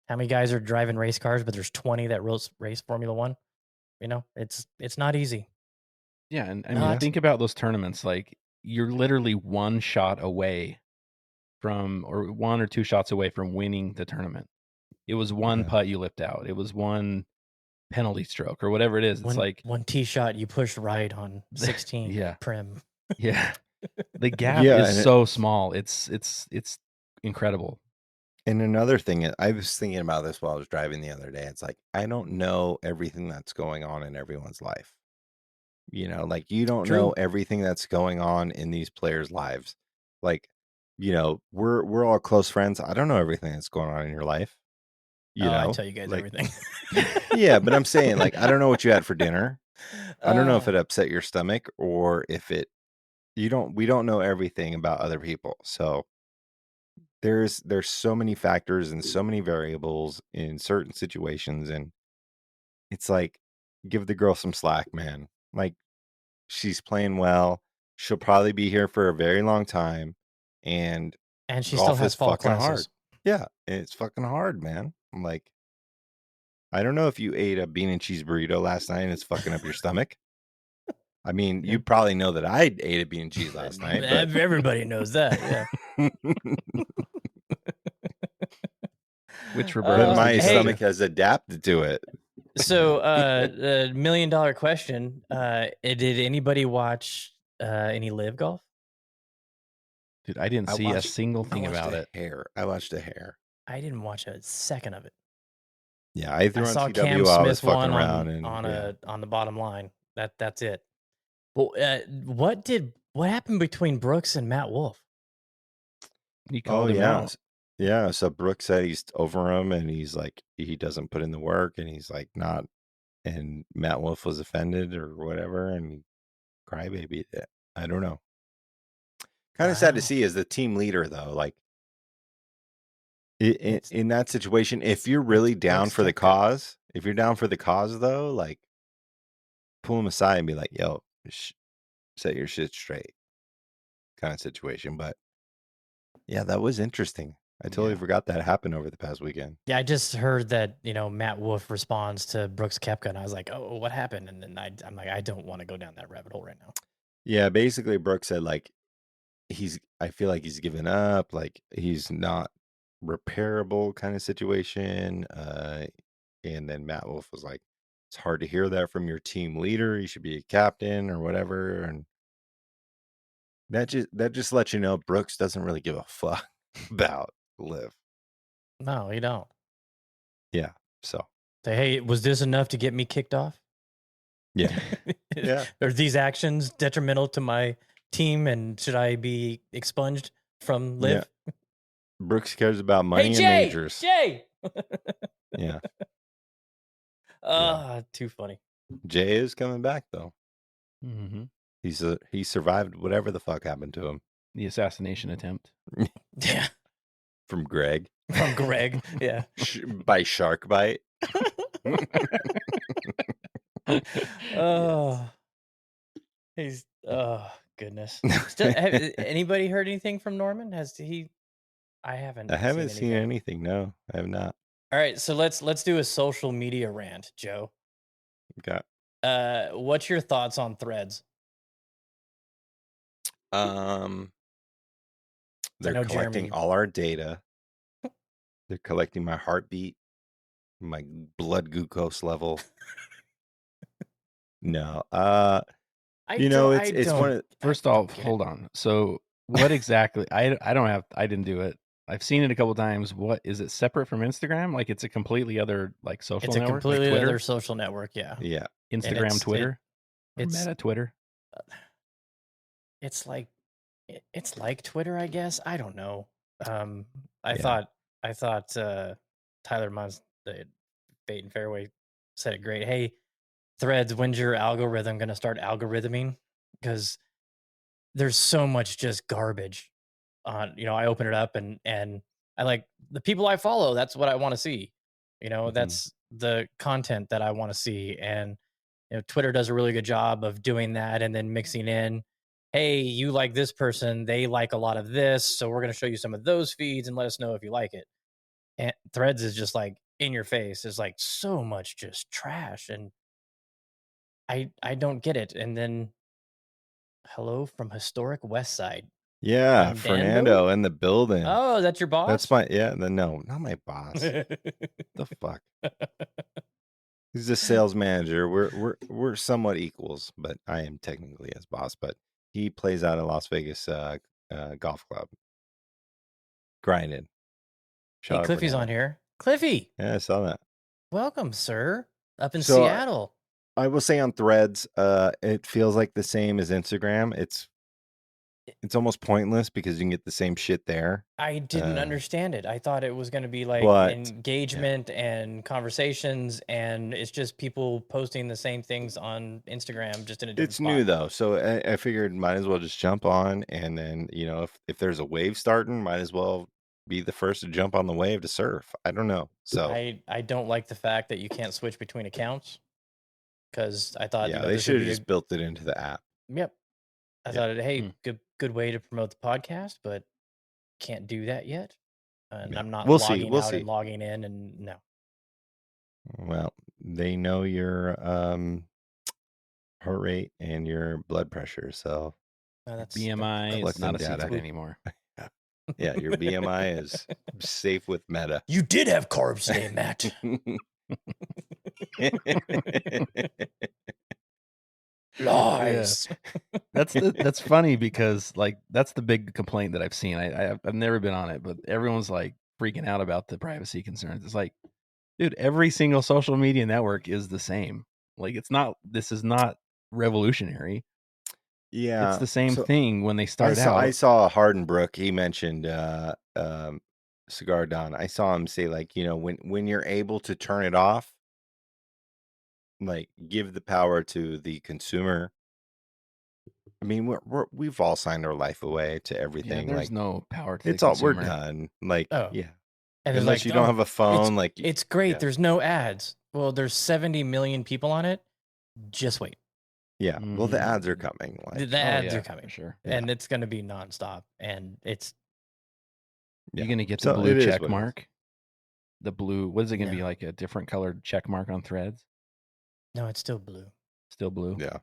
How many guys are driving race cars, but there's 20 that race Formula One? You know, it's not easy. Yeah, and I mean, Not. think about those tournaments. Like, you're literally one shot away from, or 1 or 2 shots away from winning the tournament. It was one Yeah. putt you lipped out. It was one penalty stroke or whatever it is. It's like, one tee shot you push right on 16 yeah, prim. yeah. The gap Yeah, is and so small. It's incredible. And another thing, I was thinking about this while I was driving the other day. It's like, I don't know everything that's going on in everyone's life. You know, like you don't know True. everything that's going on in these players' lives. Like, you know, we're all close friends. I don't know everything that's going on in your life. You I know, tell you guys like, everything. yeah, but I'm saying, like, I don't know what you had for dinner. I don't know if Uh, it upset your stomach or if we don't know everything about other people. So there's so many factors and so many variables in certain situations, and it's like, give the girl some slack, man. Like, she's playing well. She'll probably be here for a very long time, and and she still golf has is fall fucking hard. classes. Yeah, it's fucking hard, man. I'm like, I don't know if you ate a bean and cheese burrito last night and it's fucking up your stomach. I mean, Yeah. you probably know that I ate a bean and cheese last night, but Everybody knows that. Yeah. Which but Roberto's my did you go hey, stomach to? has adapted to it. So, $1 million question. Did anybody watch any live golf? Dude, I didn't I see a watched single I thing watched about a it. hair. I watched a hair. I didn't watch a second of it. Yeah, I threw I on saw TW Cam while I was Smith fucking won around, and on the bottom line. That's it. Well, what happened between Brooks and Matt Wolf? He oh called him yeah, out. yeah. So Brooks said he's over him, and he's like he doesn't put in the work, and he's like not. And Matt Wolf was offended or whatever, and he crybabied it. I don't know. Kind of sad to Wow. see as the team leader though. Like It's in that situation, if you're really down Brooks for the Koepka. cause, if you're down for the cause though, like pull him aside and be like, "Yo, set your shit straight," kind of situation. But yeah, that was interesting. I totally Yeah. forgot that happened over the past weekend. Yeah, I just heard that, Matt Wolf responds to Brooks Koepka, and I was like, oh, what happened? And then I'm like, I don't want to go down that rabbit hole right now. Yeah, basically Brooks said like I feel like he's given up, like he's not repairable kind of situation. And then Matt Wolf was like, it's hard to hear that from your team leader. You should be a captain or whatever. And that just lets you know Brooks doesn't really give a fuck about Liv. No, you don't. Yeah. So Say, hey, was this enough to get me kicked off? yeah. Yeah. Are these actions detrimental to my team, and should I be expunged from Live? Yeah. Brooks cares about money Hey, and majors. Jay! Yeah. Too funny. Jay is coming back though. Mm-hmm. He survived whatever the fuck happened to him. The assassination attempt. Yeah. From Greg. From Greg. Yeah. By shark bite. Oh, he's goodness. Still, anybody heard anything from Norman? I haven't. I haven't seen seen anything. anything. No, I have not. All right, so let's do a social media rant, Joe. Okay. What's your thoughts on Threads? They're know collecting Jeremy- all our data. They're collecting my heartbeat, my blood glucose level. No. It's one of First off, hold on. So what exactly? I didn't do it. I've seen it a couple times. What is it separate from Instagram? Like it's a completely other like social It's a network? completely like Twitter? other social network. Yeah. yeah. Instagram, Twitter, or it's Meta Twitter. It's like Twitter, I guess. I don't know. I Yeah. thought Tyler Munz, the Bait and Fairway, said it great. Hey, Threads, when's your algorithm going to start algorithming? Because there's so much just garbage on, I open it up and I like the people I follow. That's what I want to see. Mhm. That's the content that I want to see. And, Twitter does a really good job of doing that and then mixing in, hey, you like this person, they like a lot of this. So we're going to show you some of those feeds and let us know if you like it. And Threads is just like in your face. There's like so much just trash. And I don't get it. And then hello from historic West Side. Yeah, Fernando? Fernando in the building. Oh, that's your boss? That's my no, not my boss. The fuck. He's a sales manager. We're somewhat equals, but I am technically his boss. But he plays out of Las Vegas golf club. Grinding. Hey, Shout out Cliffy's on Fernando. here. Cliffy, Yeah, I saw that. welcome, sir. Up in So, Seattle. I will say on Threads, it feels like the same as Instagram. It's almost pointless because you can get the same shit there. I didn't understand it. I thought it was going to be like But, engagement and conversations, and it's just people posting the same things on Instagram, just in a different It's spot. new though, so I figured might as well just jump on, and then if there's a wave starting, might as well be the first to jump on the wave to surf. I don't know. So I don't like the fact that you can't switch between accounts, because I thought yeah, they this should would have be just built it into the app. Yep. I Yeah. thought, hey, good way to promote the podcast, but can't do that yet. And Yeah. I'm not We'll see. logging We'll out see. and logging in, and no. Well, they know your heart rate and your blood pressure, so That's BMI is collecting not a data. secret anymore. Yeah, your BMI is safe with Meta. You did have carbs today, Matt. Lies. That's funny because like that's the big complaint that I've seen. I've never been on it, but everyone's like freaking out about the privacy concerns. It's like, dude, every single social media network is the same. Like this is not revolutionary. Yeah, It's the same so thing when they start out. I saw Hardenbrook. He mentioned Cigar Don. I saw him say like, when you're able to turn it off, like give the power to the consumer. I mean, we've all signed our life away to Yeah, everything. there's Like no power to the it's all we're consumer. done. Like Oh. yeah, And there's unless like, you don't have a phone. Like it's great. yeah. There's no ads. Well, there's 70 million people on it. Just wait. Yeah. Well, the Mhm. ads are coming. Like The ads yeah, are coming, for sure. Yeah. and it's going to be nonstop. And it's yeah. You're gonna get the So blue it is check what it is. mark. The blue. What is it gonna be No. like? A different colored check mark on Threads? no, it's still blue. Still blue. Yeah.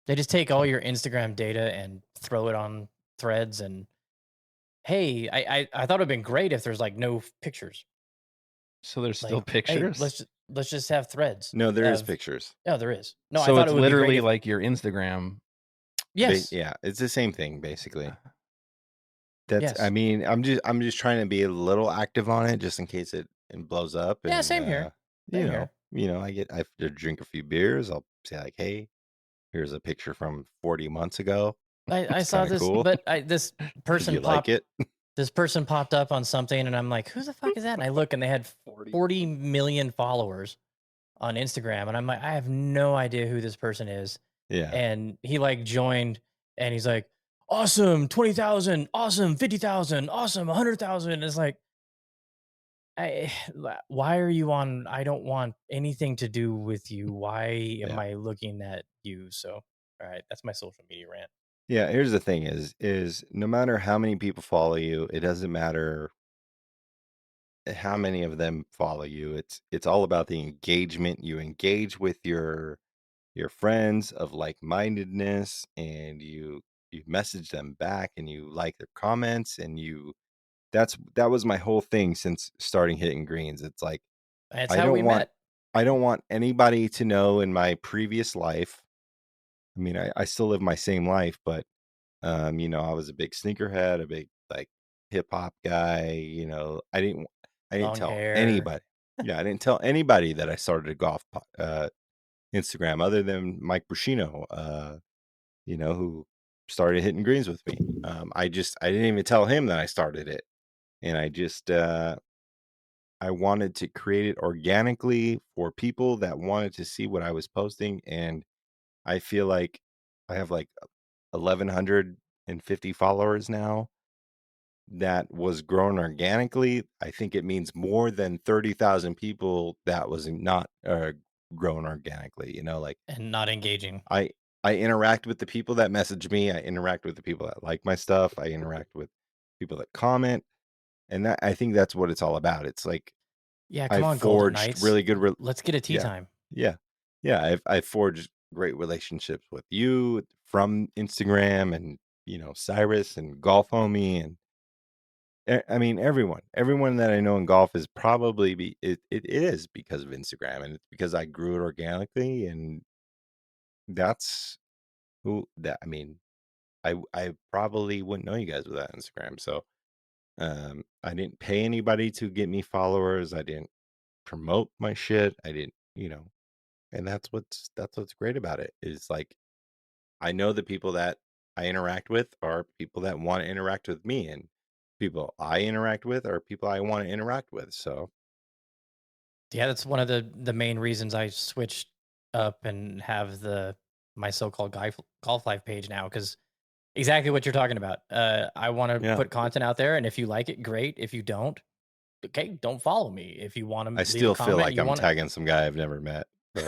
They just take all your Instagram data and throw it on Threads. And hey, I thought it'd been great if there's like no pictures. So there's Like, still hey, pictures. let's just have Threads. No, there is Have- pictures. No, there is. No, I so thought it's it would be great literally if, like your Instagram. yes. Yeah, it's the same thing basically. Uh, That's. Yes. I mean, I'm just trying to be a little active on it, just in case it blows up. Yeah, And, same here. Same here. I have to drink a few beers. I'll say like, hey, here's a picture from 40 months ago. I It's saw kinda this, cool. but this Did person you like it? This person popped up on something, and I'm like, who the fuck is that? And I look, and they had 40 million followers on Instagram, and I'm like, I have no idea who this person is. Yeah. And he like joined, and he's like, awesome, 20,000, awesome, 50,000, awesome, 100,000. It's like, why are you on? I don't want anything to do with you. Why am Yeah. I looking at you? So, all right, that's my social media rant. Yeah, here's the thing is no matter how many people follow you, it doesn't matter how many of them follow you. It's all about the engagement. You engage with your friends of like-mindedness, and you message them back, and you like their comments, and that was my whole thing since starting hitting greens. It's like That's I how we don't want met. I don't want anybody to know in my previous life. I mean, I still live my same life, but I was a big sneakerhead, a big like hip hop guy. I didn't Long tell hair. anybody. Yeah, I didn't tell anybody that I started a golf Instagram other than Mike Buscino, who started hitting greens with me. I didn't even tell him that I started it, and I wanted to create it organically for people that wanted to see what I was posting, and I feel like I have like 1,100 250 followers now that was grown organically. I think it means more than 30,000 people that was not grown organically, you know, like, And not engaging. I interact with the people that message me. I interact with the people that like my stuff. I interact with people that comment, and that, I think that's what it's all about. It's like, Yeah, come I've on, Golden forged Knights. really good Let's get a tea yeah. time. Yeah. I've forged great relationships with you from Instagram, and, you know, Cyrus and Golf Homie, and I mean, everyone that I know in golf is probably it is because of Instagram, and it's because I grew it organically, and that's I mean, I probably wouldn't know you guys without Instagram. So I didn't pay anybody to get me followers. I didn't promote my shit. I didn't, you know, and that's what's great about it, is like, I know the people that I interact with are people that want to interact with me, and people I interact with are people I want to interact with. So Yeah, that's one of the main reasons I switched up and have my so-called golf life page now, because exactly what you're talking about. I want to yeah, put content out there, and if you like it, great. If you don't, okay, don't follow me. If you want to I leave a still feel comment, like you I'm want tagging some guy I've never met. But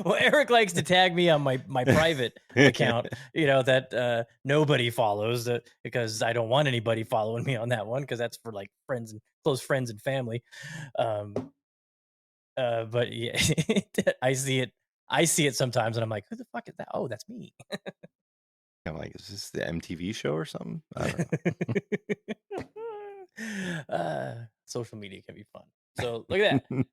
well, Eric likes to tag me on my private account, you know, that nobody follows, because I don't want anybody following me on that one, because that's for like friends and close friends and family. But yeah, I see it sometimes, and I'm like, who the fuck is that? Oh, that's me. I'm like, is this the MTV show or something? I don't know. Social media can be fun. So look at that.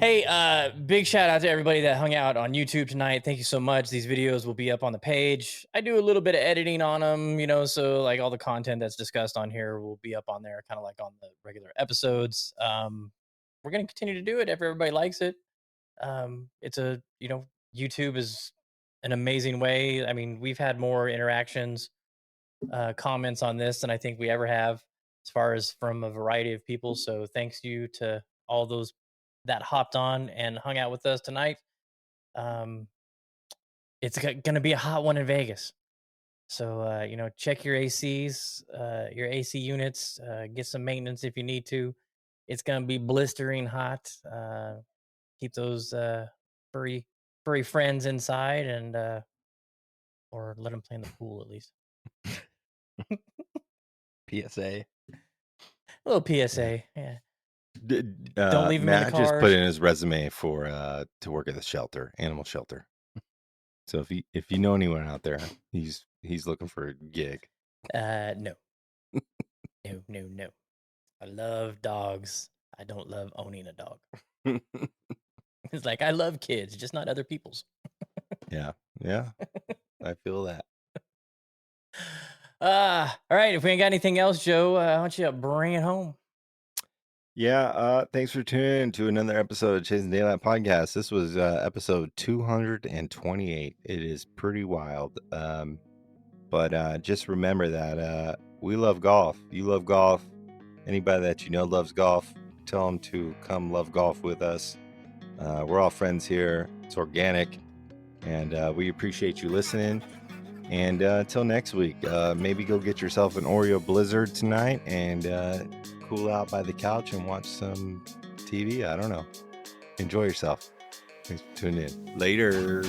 Hey, big shout out to everybody that hung out on YouTube tonight. Thank you so much. These videos will be up on the page. I do a little bit of editing on them, you know, so like all the content that's discussed on here will be up on there, kind of like on the regular episodes. We're going to continue to do it if everybody likes it. It's you know, YouTube is an amazing way. I mean, we've had more interactions, comments on this than I think we ever have, as far as from a variety of people. So thanks you to all those that hopped on and hung out with us tonight. It's going to be a hot one in Vegas. So, you know, check your ACs, your AC units, get some maintenance if you need to. It's going to be blistering hot. Keep those furry friends inside, and or let them play in the pool at least. PSA. A little PSA, yeah. Don't leave him in the Matt just cars. put in his resume for to work at the shelter, animal shelter. So if you know anyone out there, he's looking for a gig. No. No. I love dogs. I don't love owning a dog. It's like, I love kids, just not other people's. Yeah. I feel that. All right. If we ain't got anything else, Joe, why don't you bring it home? Yeah. Thanks for tuning in to another episode of Chasing Daylight Podcast. This was episode 228. It is pretty wild. But just remember that we love golf. You love golf. Anybody that you know loves golf, tell them to come love golf with us. We're all friends here. It's organic, and we appreciate you listening. And until next week, maybe go get yourself an Oreo Blizzard tonight and cool out by the couch and watch some TV. I don't know. Enjoy yourself. Thanks for tuning in. Later.